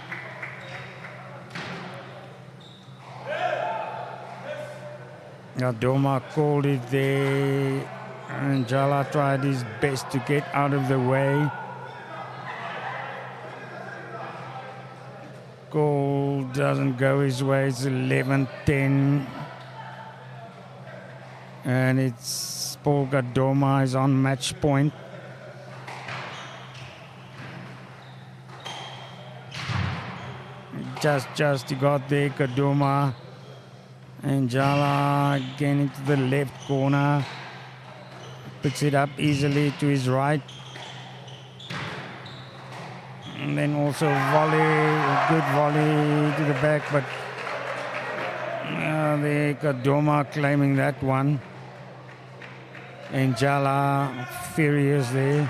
Gadoma called it there, and Jala tried his best to get out of the way. Goal doesn't go his way, it's 11-10. And it's Paul Gadoma is on match point. Just he got there, Gadoma. And Jala again into the left corner. Picks it up easily to his right. And then also volley, a good volley to the back, but there Gadoma claiming that one. And Jala furious there.